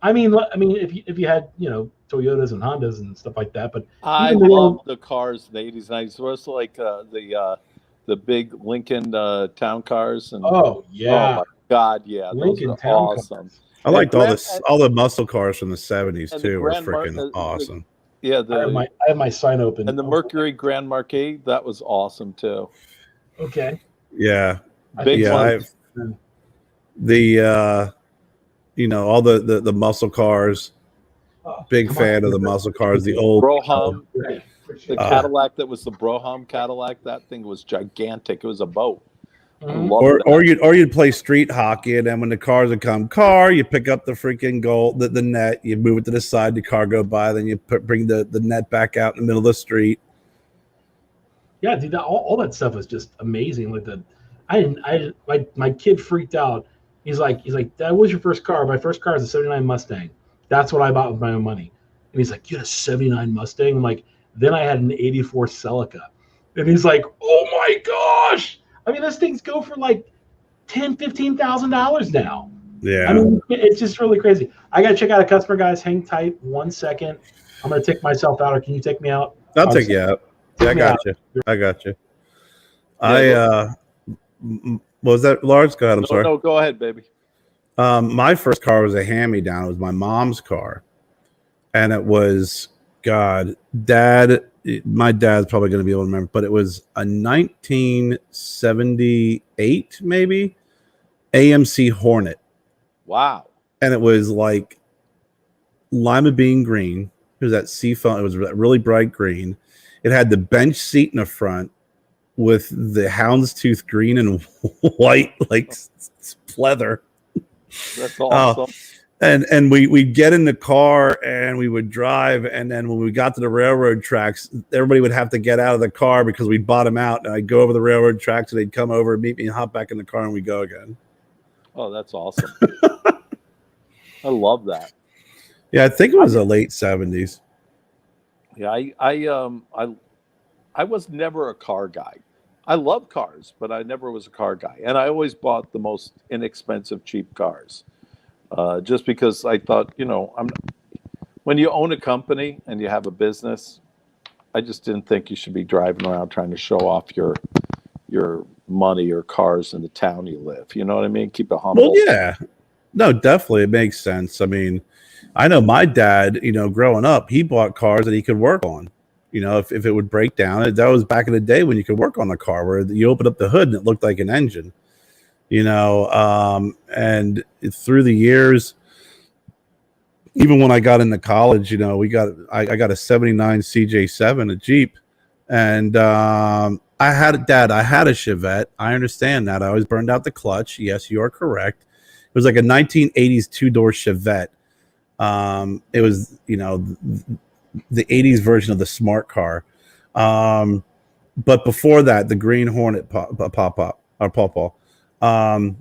I mean, if you had Toyotas and Hondas and stuff like that, but I love the cars in the '80s and '90s. It was like the big Lincoln town cars and oh my God, yeah, Lincoln those are town awesome. Cars. I liked all the muscle cars from the '70s too. Were freaking awesome. I have my sign open. And the Mercury Grand Marquis, that was awesome too. Okay. Yeah. Big ones. All the muscle cars. Big fan of the muscle cars. The old Brougham, the Cadillac that was the Brougham Cadillac. That thing was gigantic. It was a boat. Or you'd play street hockey, and then when the cars would come, you pick up the freaking goal, the net, you move it to the side, the car go by, then you bring the net back out in the middle of the street. Yeah, dude, all that stuff was just amazing. Like my kid freaked out. He's like, "That was your first car?" My first car is a '79 Mustang. That's what I bought with my own money. And he's like, "You had a '79 Mustang?" I'm like, "Then I had an '84 Celica." And he's like, "Oh my gosh!" I mean, those things go for like $10,000-$15,000 now. Yeah. I mean, it's just really crazy. I got to check out a customer, guys. Hang tight 1 second. I'm going to take myself out, or can you take me out? I'll take you out. Yeah, I got you. What was that, Lars? Go ahead. I'm sorry. No, go ahead, baby. My first car was a hand-me-down. It was my mom's car. And it was, my dad's probably going to be able to remember, but it was a 1978, maybe, AMC Hornet. Wow. And it was like lima bean green. It was that seafoam. It was really bright green. It had the bench seat in the front with the houndstooth green and white, like pleather. That's awesome. And we'd get in the car and we would drive. And then when we got to the railroad tracks, everybody would have to get out of the car because we'd bottom out. And I'd go over the railroad tracks and they'd come over and meet me and hop back in the car and we'd go again. Oh, that's awesome. I love that. Yeah, I think it was the late 70s. Yeah, I was never a car guy. I love cars, but I never was a car guy, and I always bought the most inexpensive, cheap cars, just because I thought, when you own a company and you have a business, I just didn't think you should be driving around trying to show off your money or cars in the town you live. You know what I mean? Keep it humble. Well, yeah, no, definitely, it makes sense. I mean, I know my dad, growing up, he bought cars that he could work on. If it would break down, that was back in the day when you could work on a car where you open up the hood and it looked like an engine. And through the years, even when I got into college, I got a 79 CJ7, a Jeep, and I had a Chevette. I understand that. I always burned out the clutch. Yes, you are correct. It was like a 1980s two-door Chevette. It was, the 80s version of the smart car. But before that, the Green Hornet Pawpaw. I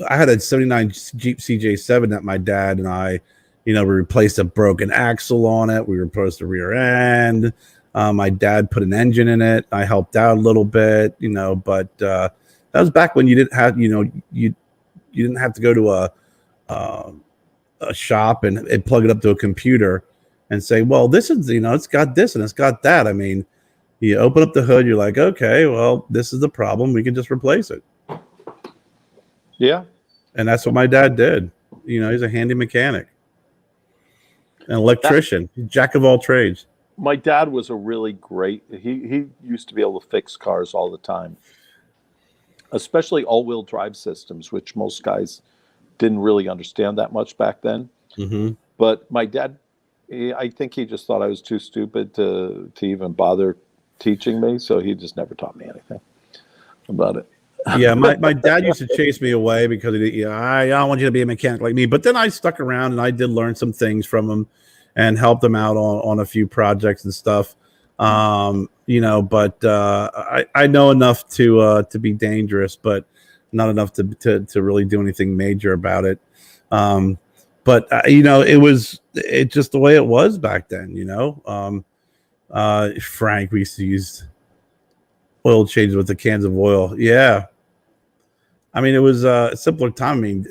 had a 79 Jeep CJ7 that my dad and I, we replaced a broken axle on it. We replaced the rear end. My dad put an engine in it. I helped out a little bit, but that was back when you didn't have, you didn't have to go to a shop and plug it up to a computer and say, well, this is, it's got this and it's got that. I mean, you open up the hood, you're like, okay, well, this is the problem. We can just replace it. Yeah. And that's what my dad did. He's a handy mechanic, an electrician, jack of all trades. My dad was a really great, he used to be able to fix cars all the time, especially all-wheel drive systems, which most guys didn't really understand that much back then. Mm-hmm. But my dad, I think he just thought I was too stupid to even bother teaching me, so he just never taught me anything about it. Yeah, my dad used to chase me away because I don't want you to be a mechanic like me. But then I stuck around and I did learn some things from him and helped him out on a few projects and stuff. But I know enough to be dangerous, but not enough to really do anything major about it. It's just the way it was back then. Frank, we used to use oil changes with the cans of oil. Yeah. I mean, it was a simpler time. I mean,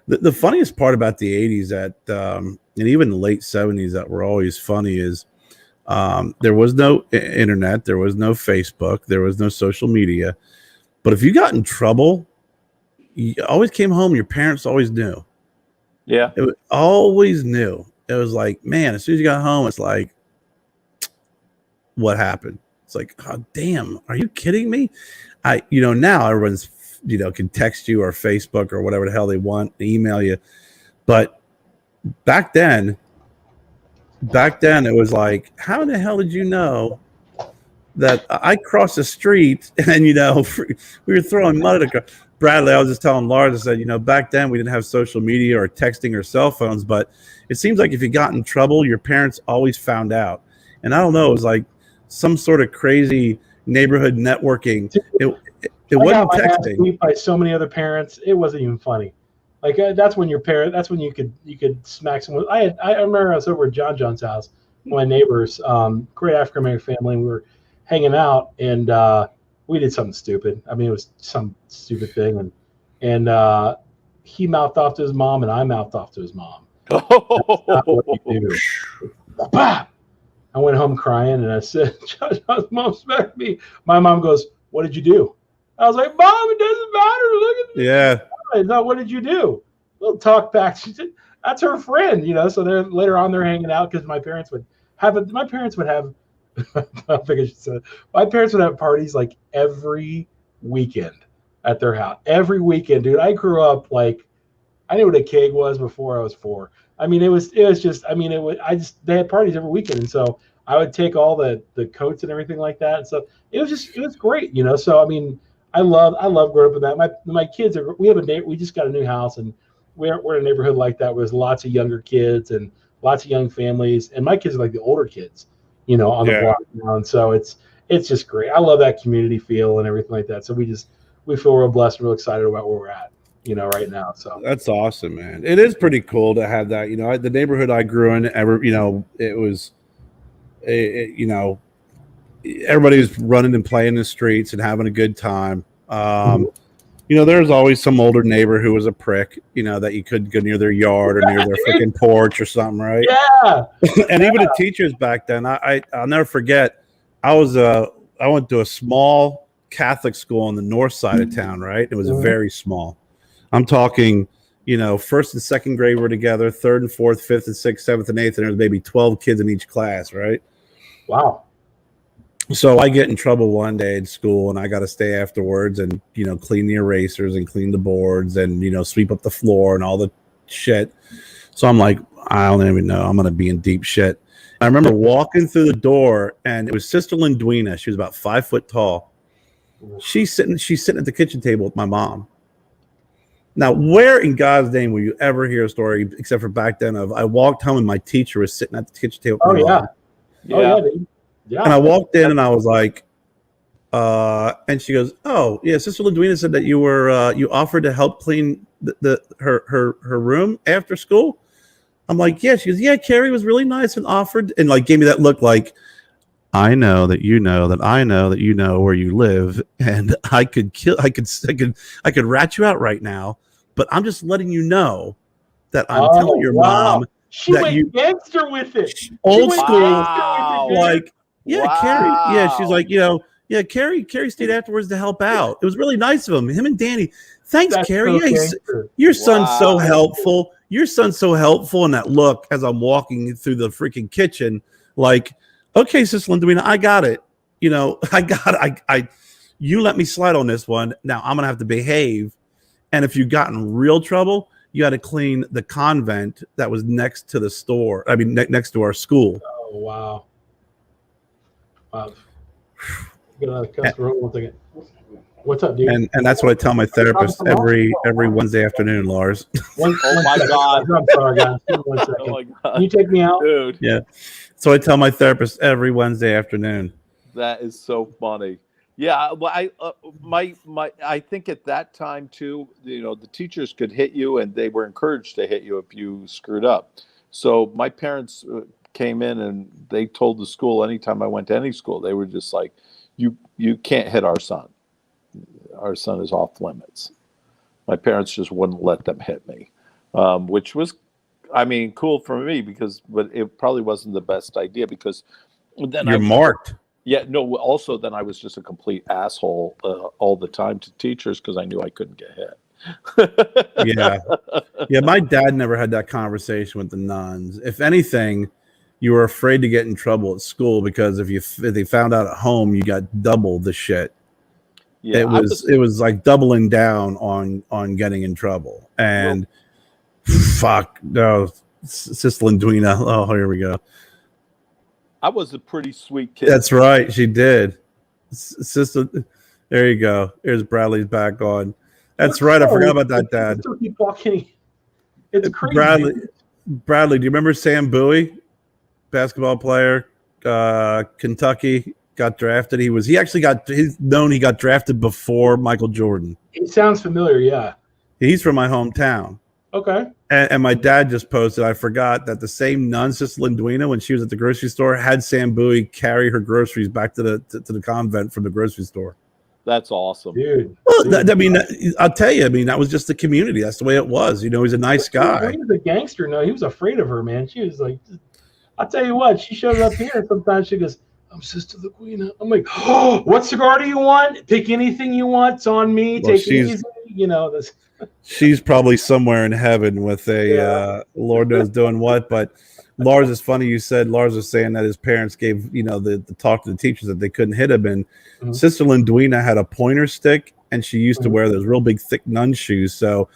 the funniest part about the 80s and even the late 70s that were always funny is there was no internet, there was no Facebook, there was no social media. But if you got in trouble, you always came home, your parents always knew. Yeah. It was always knew. It was like, man, as soon as you got home, it's like, what happened? It's like, oh, damn, are you kidding me? Now everyone's, can text you or Facebook or whatever the hell they want, email you. But back then it was like, how in the hell did you know that I crossed the street and, we were throwing mud at a car? Bradley, I was just telling Lars, I said, back then we didn't have social media or texting or cell phones, but it seems like if you got in trouble, your parents always found out. And I don't know, it was like some sort of crazy neighborhood networking. It wasn't texting. Beat by so many other parents, it wasn't even funny. Like that's when you could smack someone. I remember I was over at John's house, my neighbors, great African American family. And we were hanging out and we did something stupid. I mean, it was some stupid thing, and he mouthed off to his mom, and I mouthed off to his mom. That's not what you do. Bah! I went home crying, and I said, "John's mom smacked me." My mom goes, "What did you do?" I was like, "Mom, it doesn't matter. Look at me." Yeah. No, what did you do? We'll talk back. She said, "That's her friend," So later on they're hanging out because my parents would have. I think I should say, my parents would have parties like every weekend at their house. Every weekend, dude. I grew up like I knew what a keg was before I was 4. I mean, it was just. I mean, they had parties every weekend, and so I would take all the coats and everything like that. And so it was great, So I mean, I love growing up with that. My kids we just got a new house, and we're in a neighborhood like that with lots of younger kids and lots of young families, and my kids are like the older kids, on the block now. And so it's just great. I love that community feel and everything like that. So we feel real blessed, real excited about where we're at, right now. So that's awesome, man. It is pretty cool to have that. The neighborhood I grew in, it was, everybody was running and playing in the streets and having a good time. There's always some older neighbor who was a prick, that you couldn't go near their yard or near their freaking porch or something, right? Yeah. And even the teachers back then, I'll never forget. I went to a small Catholic school on the north side of town, right? It was very small. I'm talking, first and second grade were together, third and fourth, fifth and sixth, seventh and eighth, and there was maybe 12 kids in each class, right? Wow. So I get in trouble one day at school, and I got to stay afterwards and, clean the erasers and clean the boards and, sweep up the floor and all the shit. So I'm like, I don't even know. I'm going to be in deep shit. I remember walking through the door, and it was Sister Linduina. She was about 5 foot tall. She's sitting at the kitchen table with my mom. Now, where in God's name will you ever hear a story, except for back then, of I walked home and my teacher was sitting at the kitchen table with my mom. Oh, yeah. Yeah. And I walked in and I was like, and she goes, "Oh, yeah, Sister Linduina said that you were you offered to help clean her room after school." I'm like, "Yeah." She goes, "Yeah, Carrie was really nice and offered," and like gave me that look like, "I know that you know that I know that you know where you live, and I could rat you out right now, but I'm just letting you know that I'm telling your mom." She went gangster with it. Old school, like. Yeah, wow. Carrie. Yeah, she's like, Carrie stayed afterwards to help out. It was really nice of him and Danny. Thanks, Carrie. Your son's so helpful. Your son's so helpful. And that look as I'm walking through the freaking kitchen, like, okay, Sister Linduina, I got it. You let me slide on this one. Now I'm gonna have to behave. And if you got in real trouble, you had to clean the convent that was next to the store. I mean, next to our school. Oh wow. Get another customer. One second. What's up, dude? And that's what I tell my therapist every Wednesday afternoon, Lars. Oh my God! I'm sorry, guys. 1 second. Oh my God. Can you take me out, dude? Yeah. So I tell my therapist every Wednesday afternoon. That is so funny. Yeah. Well, I think at that time too, the teachers could hit you, and they were encouraged to hit you if you screwed up. So my parents came in and they told the school anytime I went to any school, they were just like, you can't hit our son. Our son is off limits. My parents just wouldn't let them hit me, which was, cool for me but it probably wasn't the best idea because then you're marked. Yeah, no, also then I was just a complete asshole all the time to teachers because I knew I couldn't get hit. Yeah. My dad never had that conversation with the nuns. If anything, you were afraid to get in trouble at school because if they found out at home, you got double the shit. Yeah, it was like doubling down on getting in trouble. And fuck no, Sister Linduina. Oh, here we go. I was a pretty sweet kid. That's right, she did. Sister, there you go. Here's Bradley's back on. That's right. I forgot about that, Dad. Keep walking. It's crazy. Bradley, do you remember Sam Bowie? Basketball player, Kentucky, got drafted. He's known he got drafted before Michael Jordan. It sounds familiar, yeah. He's from my hometown. Okay. And my dad just posted, I forgot that the same nun, Sister Linduina, when she was at the grocery store, had Sam Bowie carry her groceries back to the convent from the grocery store. That's awesome, dude. Well, I'll tell you. That was just the community. That's the way it was. He's a nice guy. He was a gangster. No, he was afraid of her, man. She was like, I'll tell you what. She shows up here, and sometimes she goes, "I'm Sister Linduina." I'm like, "Oh, what cigar do you want? Pick anything you want. It's on me. Well, take it easy." This. She's probably somewhere in heaven with a Lord knows doing what. But Lars, is funny you said Lars was saying that his parents gave the talk to the teachers that they couldn't hit him. And Sister Linduina had a pointer stick, and she used to wear those real big thick nun shoes. So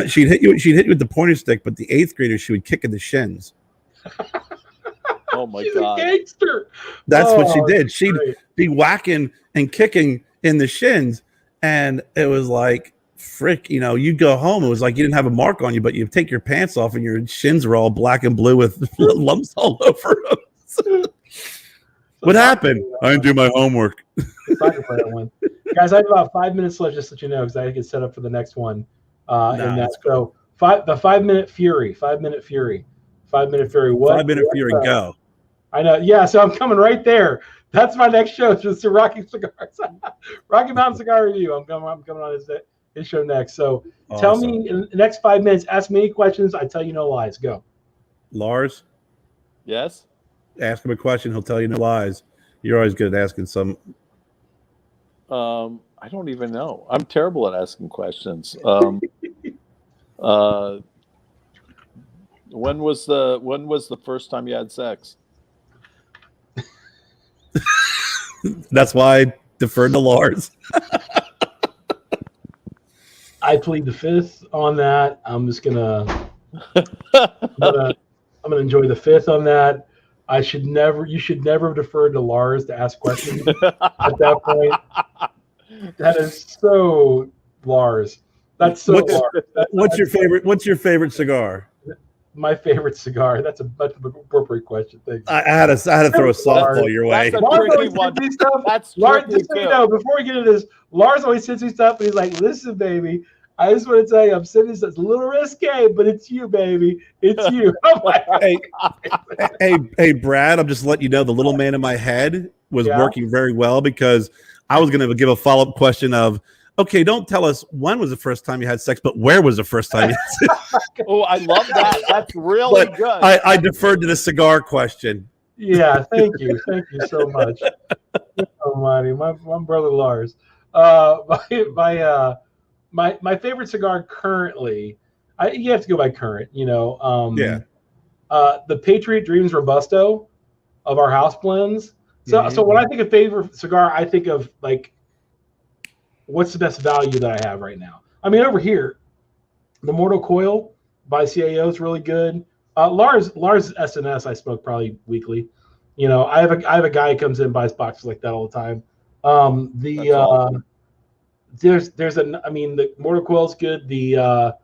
she'd hit you with the pointer stick, but the 8th graders she would kick in the shins. Oh my She's God! A gangster. That's what she did. She'd be whacking and kicking in the shins, and it was like, frick, you'd go home. It was like you didn't have a mark on you, but you take your pants off and your shins were all black and blue with lumps all over them. What happened? I didn't do my homework. Guys, I have about 5 minutes left, just to let you know, because I get set up for the next one. So the 5 minute fury. 5 minute fury. 5 minute fury. What? 5 minute fury. Go. I know. Yeah. So I'm coming right there. That's my next show. It's just Rocky Cigars, Rocky Mountain Cigar Review. I'm coming on his show next. So tell me in the next 5 minutes. Ask me any questions. I tell you no lies. Go. Lars, Yes. ask him a question. He'll tell you no lies. You're always good at asking some. I don't even know. I'm terrible at asking questions. When was the first time you had sex? That's why I deferred to Lars. I plead the fifth on that. I'm just gonna enjoy the fifth on that. You should never have deferred to Lars to ask questions at that point. That is so Lars. That's so Lars. What's your favorite cigar? My favorite cigar. That's a much appropriate question. Thanks. I had to throw a softball your way. That's a tricky one. That's Lars, tricky just so you know, before we get into this, Lars always sends me stuff and he's like, listen, baby, I just want to tell you, I'm sending this. It's a little risque, but it's you, baby. It's you. I'm like, hey, Brad, I'm just letting you know the little man in my head was working very well because I was going to give a follow-up question of, okay, don't tell us when was the first time you had sex, but where was the first time you had sex? Oh, I love that. That's really good. I deferred to the cigar question. Yeah, thank you. Thank you so much. Oh, my brother Lars. My favorite cigar currently, you have to go by current, the Patriot Dreams Robusto of our house blends. So when I think of favorite cigar, I think of like, what's the best value that I have right now? I mean, over here, the Mortal Coil by CAO is really good. Lars SNS I smoke probably weekly. I have a guy who comes in and buys boxes like that all the time. The Mortal Coil is good. The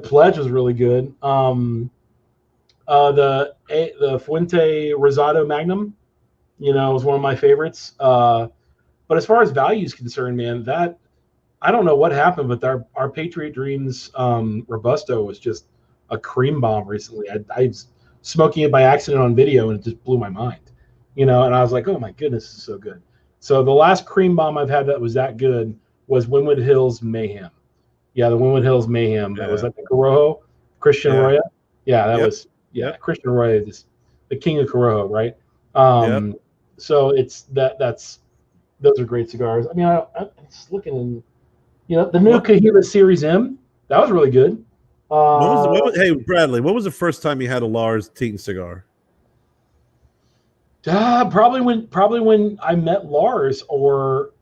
Pledge was really good. The Fuente Rosado Magnum, was one of my favorites. But as far as value is concerned, man, that I don't know what happened, but our Patriot Dreams Robusto was just a cream bomb recently. I was smoking it by accident on video, and it just blew my mind. And I was like, oh my goodness, this is so good. So the last cream bomb I've had that was that good was Wynwood Hills Mayhem. Yeah, the Wynwood Hills Mayhem. That was like the Corojo, Christian Arroyo. Yeah, that was Christian Arroyo, just the king of Corojo, right? So it's those are great cigars. I mean, I'm just looking in, the new Cahiba Series M, that was really good. Hey, Bradley, what was the first time you had a Lars Teton cigar? Probably when I met Lars, or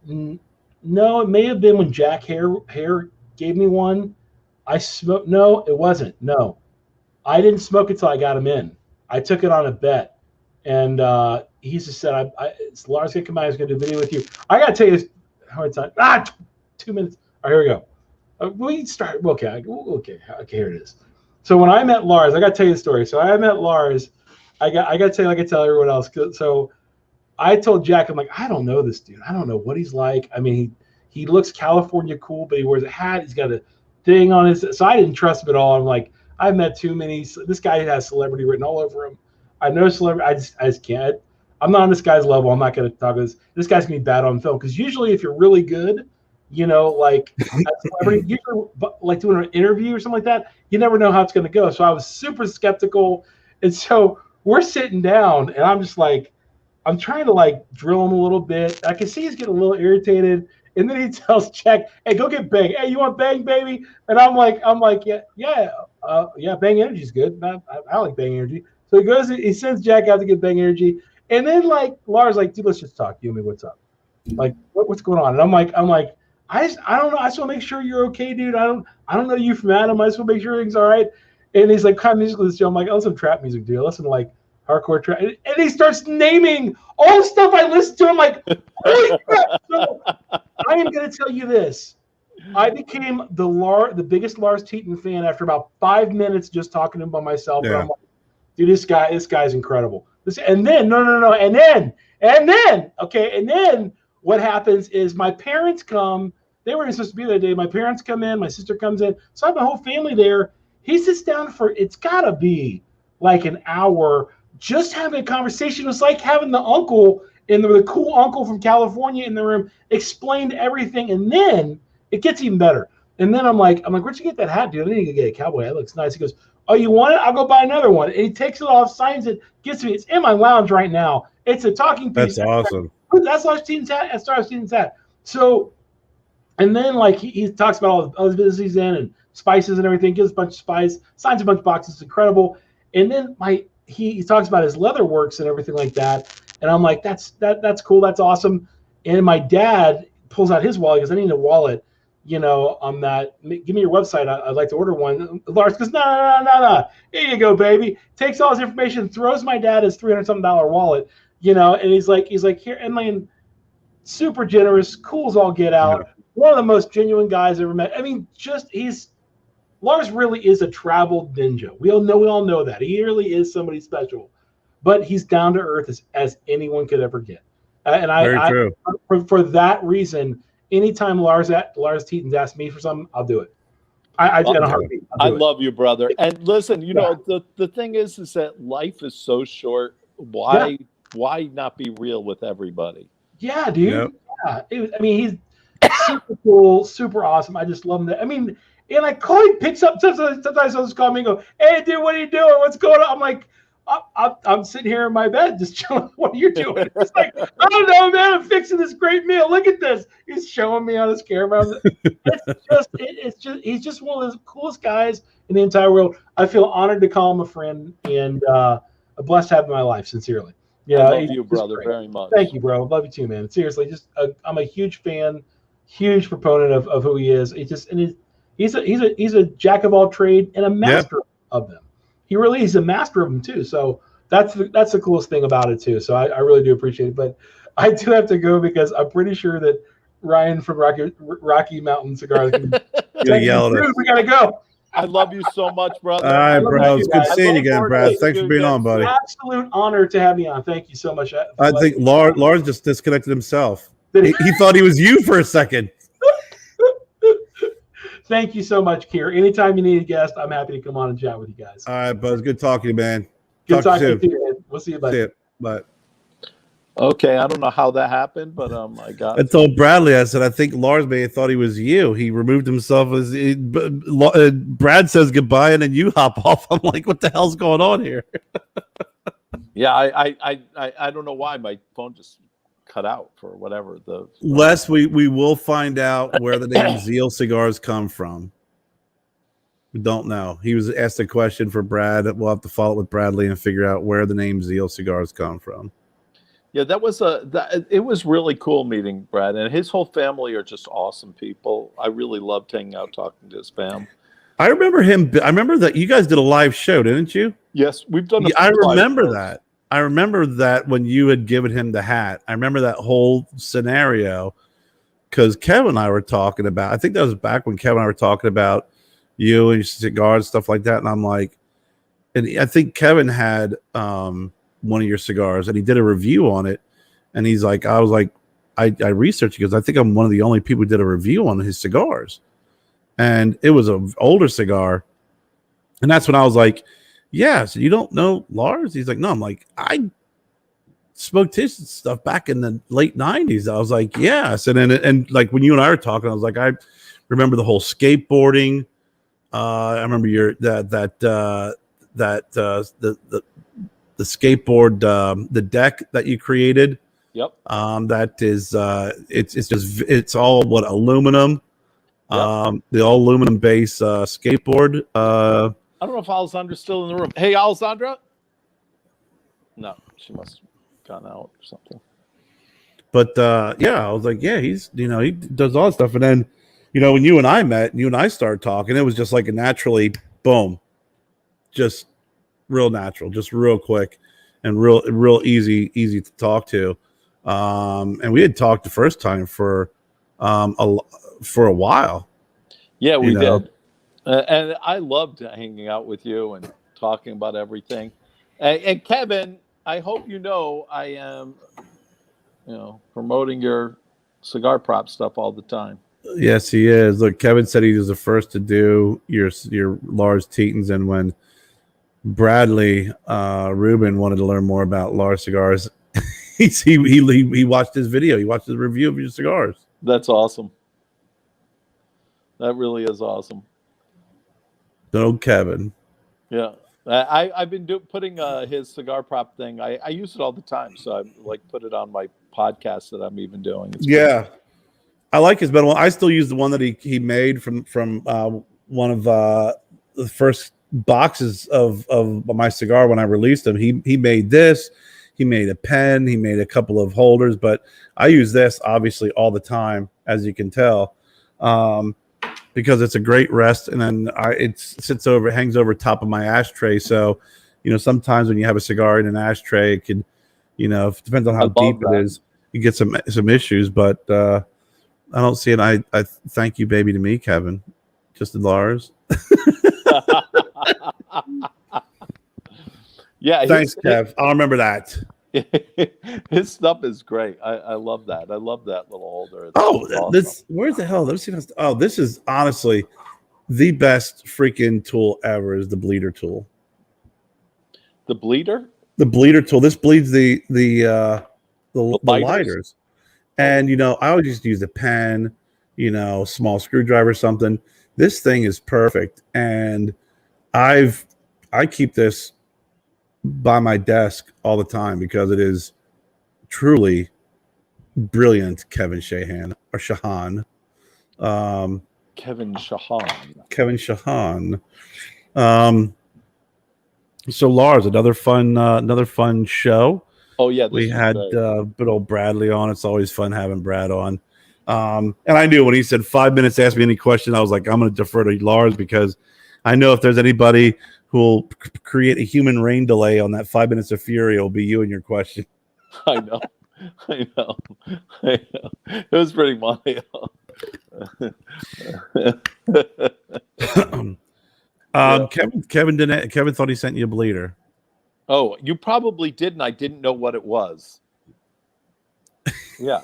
no, it may have been when Jack Hare gave me one. I smoked. No, it wasn't. No, I didn't smoke it till I got him in. I took it on a bet, and he just said, it's Lars gonna come out. He's gonna do a video with you. I gotta tell you how many times. 2 minutes. All right, here we go. We start. Okay. Here it is. So when I met Lars, I gotta tell you the story. So I met Lars. I gotta tell you, like I tell everyone else. So I told Jack, I'm like, I don't know this dude. I don't know what he's like. I mean, he looks California cool, but he wears a hat. He's got a thing on his. So I didn't trust him at all. I'm like, I've met too many. This guy has celebrity written all over him. I know celebrity. I just can't. I'm not on this guy's level. I'm not going to talk this. This guy's going to be bad on film, because usually if you're really good, like a celebrity, usually like doing an interview or something like that, you never know how it's going to go. So I was super skeptical. And so we're sitting down, and I'm just like, I'm trying to like drill him a little bit. I can see he's getting a little irritated. And then he tells Jack, hey, go get Bang. Hey, you want Bang, baby? And I'm like, yeah, Bang Energy's good. I like Bang Energy. So he sends Jack out to get Bang Energy. And then like Lars, like, dude, let's just talk. You and me, what's up? Like, what's going on? And I'm like, I don't know. I just want to make sure you're okay, dude. I don't know you from Adam. I just want to make sure everything's all right. And he's like, kind of musical this show. I'm like, I listen to trap music, dude. I listen to like hardcore trap. And he starts naming all the stuff I listen to. I'm like, holy crap. So I am going to tell you this. I became the biggest Lars Teton fan after about 5 minutes just talking to him by myself. Yeah. And I'm like, dude, this guy's incredible. And then, no. And then what happens is my parents come. They weren't supposed to be there that day. My parents come in. My sister comes in. So I have my whole family there. He sits down for, it's got to be like an hour just having a conversation. It was like having the uncle and the cool uncle from California in the room explained everything, and then it gets even better. And then I'm like, where'd you get that hat, dude? I need to get a cowboy hat. It looks nice. He goes, oh, you want it? I'll go buy another one. And he takes it off, signs it, gets me. It's in my lounge right now. It's a talking piece. That's awesome. That's Lars Teton's hat. That's Lars Teton's hat. So, and then like he talks about all the business he's in and spices and everything. Gives a bunch of spice, signs a bunch of boxes. It's incredible. And then he talks about his leather works and everything like that. And I'm like, that's cool. That's awesome. And my dad pulls out his wallet because I need a wallet. On that, give me your website. I'd like to order one. Lars goes, no. Here you go, baby. Takes all his information, throws my dad his $300-something wallet, and he's like, here, and super generous, cool as all get out. Yeah. One of the most genuine guys I ever met. I mean, Lars really is a traveled ninja. We all know that. He really is somebody special, but he's down to earth as anyone could ever get. And for that reason, anytime Lars Teton's asked me for something, I'll do it. I love you, brother. And listen, the thing is that life is so short. Why not be real with everybody? Yeah, dude. Yep. Yeah. He's super cool, super awesome. I just love him. And I call him, picks up. Sometimes I'll just call me and go, hey, dude, what are you doing? What's going on? I'm like, I'm sitting here in my bed just chilling. What are you doing? It's like, I don't know, man. I'm fixing this great meal. Look at this. He's showing me on his camera. He's just one of the coolest guys in the entire world. I feel honored to call him a friend and blessed to have him in my life, sincerely. Yeah, I love you, brother, very much. Thank you, bro. Love you too, man. Seriously, I'm a huge fan, huge proponent of who he is. He's a jack of all trade and a master of them. He really is a master of them too. So that's the coolest thing about it too. So I really do appreciate it. But I do have to go because I'm pretty sure that Ryan from Rocky Mountain Cigars you're yelling. We gotta go. I love you so much, brother. All right, bro. It's good seeing you again, Brad. Thanks for being on, buddy. Absolute honor to have me on. Thank you so much. I think Lars just disconnected himself. He thought he was you for a second. Thank you so much, Kier. Anytime you need a guest, I'm happy to come on and chat with you guys. All right, Buzz. Good talking to you, man. Good talking to you, man. We'll see you, buddy. See you. Bye. Okay, I don't know how that happened, but I got. I told Bradley, I said, I think Lars may have thought he was you. He removed himself Brad says goodbye, and then you hop off. I'm like, what the hell's going on here? Yeah, I don't know why my phone just cut out for whatever the. Les, we will find out where the name Zeal Cigars come from. We don't know. He was asked a question for Brad. We'll have to follow up with Bradley and figure out where the name Zeal Cigars come from. Yeah, it was really cool meeting Brad, and his whole family are just awesome people. I really loved hanging out, talking to his fam. I remember him. I remember that you guys did a live show, didn't you? Yes, we've done. I remember that. I remember that when you had given him the hat. I remember that whole scenario because Kevin and I were talking about. I think that was back when Kevin and I were talking about you and your cigars, stuff like that. And I'm like, and I think Kevin had one of your cigars, and he did a review on it. And he's like, I was like, I researched it because I think I'm one of the only people who did a review on his cigars. And it was an older cigar. And that's when I was like, yeah, so you don't know Lars? He's like, no. I'm like, I smoked his stuff back in the late 90s. I was like, yeah. I said, and like when you and I were talking, I was like, I remember the whole skateboarding. I remember the skateboard, the deck that you created. Yep. That is, it's all aluminum. Yep. The all aluminum base skateboard. I don't know if Alessandra's still in the room. Hey, Alessandra. No, she must have gone out or something. But yeah, I was like, yeah, he does all that stuff. And then, when you and I met, and you and I started talking, it was just like a naturally, boom, just real natural, just real quick, and real easy to talk to. And we had talked the first time for a while. Yeah, we did. And I loved hanging out with you and talking about everything. And Kevin, I hope I am, promoting your cigar prop stuff all the time. Yes, he is. Look, Kevin said he was the first to do your Lars Tetons, and when Bradley Rubin wanted to learn more about Lars cigars, he watched his video. He watched his review of your cigars. That's awesome. That really is awesome. Good old Kevin. Yeah. I've been putting his cigar prop thing. I use it all the time, so I like put it on my podcast that I'm even doing. It's Yeah, I like his metal one. I still use the one that he made from one of the first boxes of my cigar when I released them. He made this. He made a pen. He made a couple of holders, but I use this obviously all the time, as you can tell, because it's a great rest. And then it hangs over top of my ashtray. So, sometimes when you have a cigar in an ashtray, it can, it depends on how deep it is, you get some issues. But I don't see it. I thank you, baby, to me, Kevin, just to Lars. Yeah, thanks, Kev. I'll remember that. His stuff is great. I love that. I love that little holder. It's awesome. Where's the hell? This is honestly the best freaking tool ever. Is the bleeder tool. The bleeder? The bleeder tool. This bleeds the lighters. And I always used to use a pen, small screwdriver or something. This thing is perfect, and I keep this by my desk all the time because it is truly brilliant. Kevin Shahan. Kevin Shahan. So Lars, another fun show. Oh yeah, we had good old Bradley on. It's always fun having Brad on. And I knew when he said 5 minutes, ask me any question, I was like, I'm going to defer to Lars because I know if there's anybody who will create a human rain delay on that 5 minutes of fury, it'll be you and your question. I know. It was pretty funny. Kevin thought he sent you a bleeder. Oh, you probably did, and I didn't know what it was. Yeah.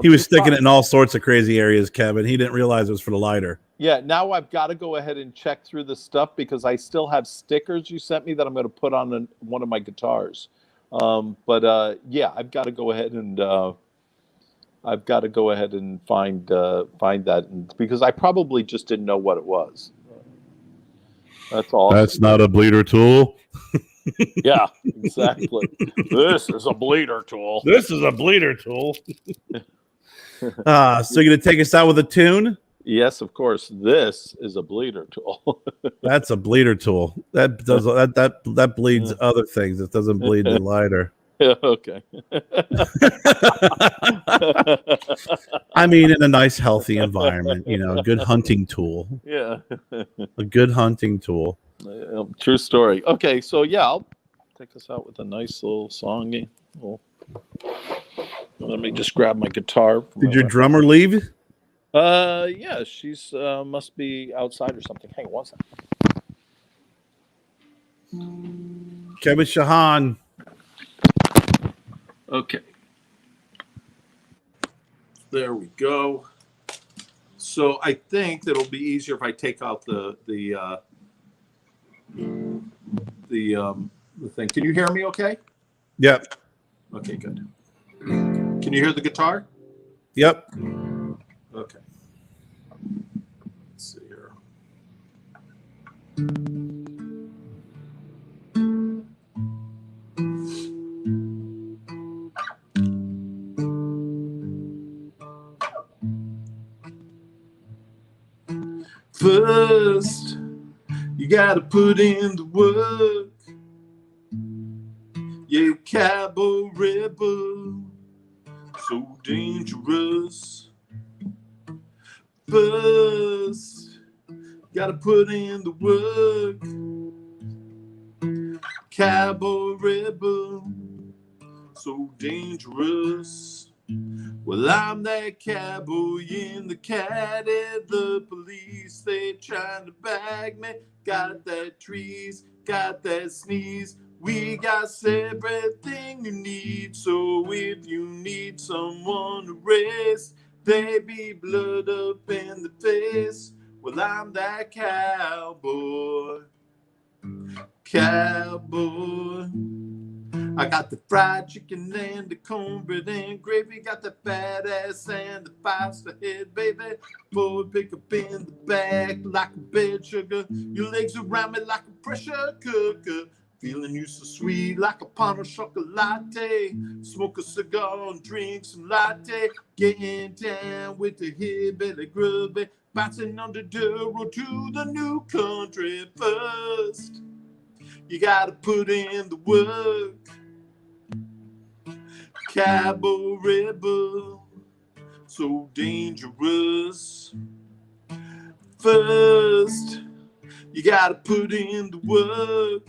He was sticking it in all sorts of crazy areas, Kevin. He didn't realize it was for the lighter. Yeah, now I've got to go ahead and check through the stuff because I still have stickers you sent me that I'm going to put on one of my guitars. Yeah, I've got to go ahead and find that because I probably just didn't know what it was. That's all. That's not a bleeder tool. Yeah, exactly. This is a bleeder tool. So you're gonna take us out with a tune? Yes, of course. This is a bleeder tool. That's a bleeder tool. That does that bleeds other things. It doesn't bleed the lighter. Yeah, okay. I mean, in a nice, healthy environment, a good hunting tool. Yeah. A good hunting tool. True story. Okay, so yeah, I'll take us out with a nice little song. Let me just grab my guitar. Did your drummer leave? Yeah, she's must be outside or something. Hang on one second. Kevin Shahan. Okay. There we go. So I think that it'll be easier if I take out the thing. Can you hear me okay? Yep. Okay, good. Can you hear the guitar? Yep. Okay. Let's see here. First, you gotta put in the work. Yeah, cowboy rebel, so dangerous. First, gotta put in the work. Cowboy rebel, so dangerous. Well, I'm that cowboy in the caddy. The police, they trying to bag me. Got that trees, got that sneeze. We got everything you need. So if you need someone to race, they be blood up in the face. Well, I'm that cowboy. Cowboy. I got the fried chicken and the cornbread and gravy. Got the fat ass and the 5-star head, baby. Forward pickup in the back like a bed sugar. Your legs around me like a pressure cooker. Feeling you so sweet like a pound of chocolate. Smoke a cigar and drink some latte. Getting down with the hillbilly grubby. Bouncing on the dirt road to the new country. First, you gotta put in the work. Cowboy rebel, so dangerous. First, you gotta put in the work.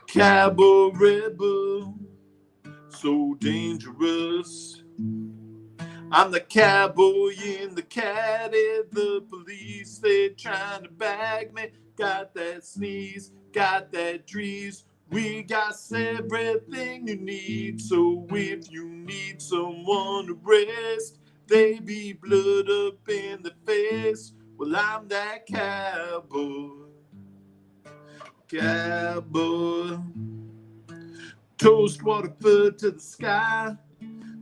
Cowboy rebel, so dangerous. I'm the cowboy in the caddy. The police, they trying to bag me. Got that sneeze, got that trees. We got everything you need. So if you need someone to rest, they be blood up in the face. Well, I'm that cowboy. Cowboy. Toast Waterford to the sky.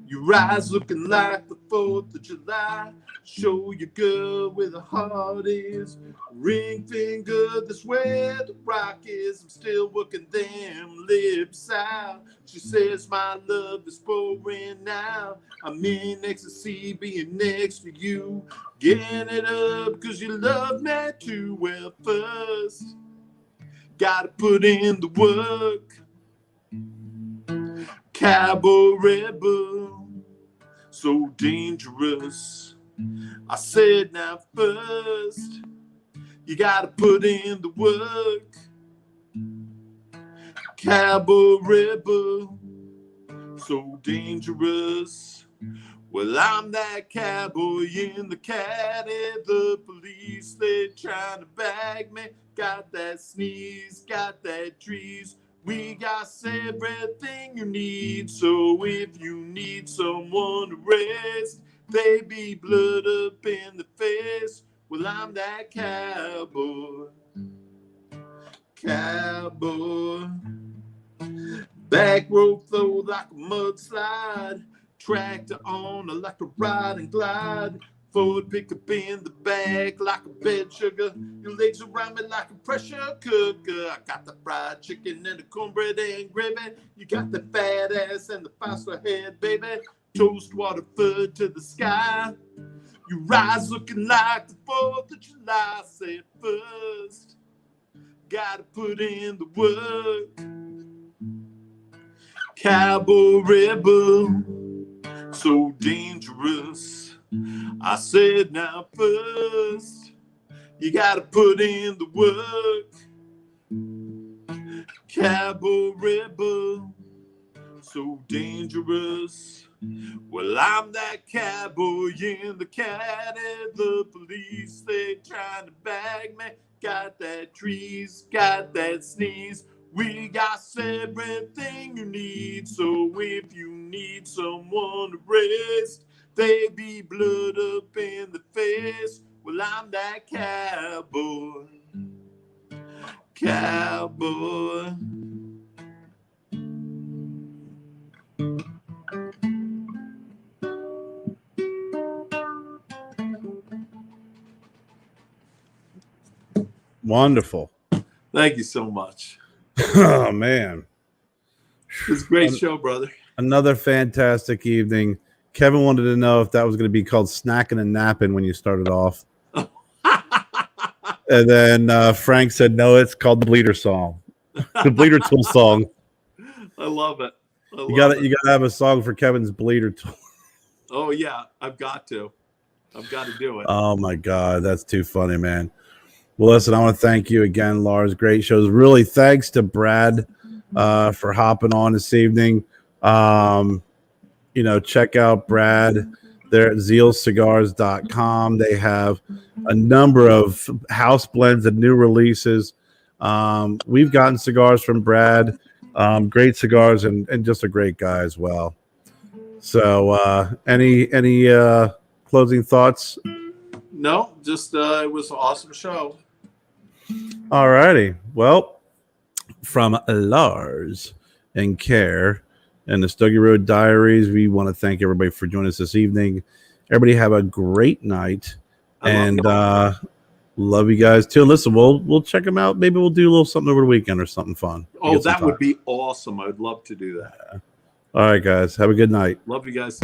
Your eyes looking like the 4th of July. Show your girl where the heart is. Ring finger, that's where the rock is. I'm still working them lips out. She says my love is pouring now. I'm in ecstasy being next to you. Getting it up cause you love me too. Well, first, gotta put in the work. Cowboy rebel, so dangerous. I said now first, you gotta put in the work. Cowboy rebel, so dangerous. Well, I'm that cowboy in the caddy. The police, they trying to bag me. Got that sneeze, got that trees. We got everything you need. So if you need someone to rest, they be blood up in the face. Well, I'm that cowboy. Cowboy. Back road flow like a mudslide. Tractor on like a ride and glide. Forward pickup in the back like a bed sugar. Your legs around me like a pressure cooker. I got the fried chicken and the cornbread and gravy. You got the fat ass and the 5-star head, baby. Toast Waterford to the sky. Your eyes looking like the 4th of July. Say first, gotta put in the work. Cowboy rebel, so dangerous. I said now first, you gotta put in the work. Cowboy rebel, so dangerous. Well, I'm that cowboy in the caddy. The police, they trying to bag me. Got that trees, got that sneeze. We got everything you need. So if you need someone to rest, they be blood up in the face. Well, I'm that cowboy. Cowboy. Wonderful. Thank you so much. Oh, man. It's a great show, brother. Another fantastic evening. Kevin wanted to know if that was going to be called Snacking and Napping when you started off. And then Frank said, no, it's called the Bleeder Song. The Bleeder Tool song. I love it. You gotta have a song for Kevin's Bleeder Tool. Oh, yeah. I've got to do it. Oh, my God. That's too funny, man. Well, listen, I want to thank you again, Lars. Great shows. Really, thanks to Brad for hopping on this evening. Check out Brad. They're at zealcigars.com. They have a number of house blends and new releases. We've gotten cigars from Brad. Great cigars and just a great guy as well. So any closing thoughts? No, just it was an awesome show. All righty. Well, from Lars and Care and the Stogie Road Diaries. We want to thank everybody for joining us this evening. Everybody have a great night. And love you guys too. Listen, we'll check them out. Maybe we'll do a little something over the weekend or something fun. Oh, that would be awesome. I'd love to do that. All right, guys. Have a good night. Love you guys.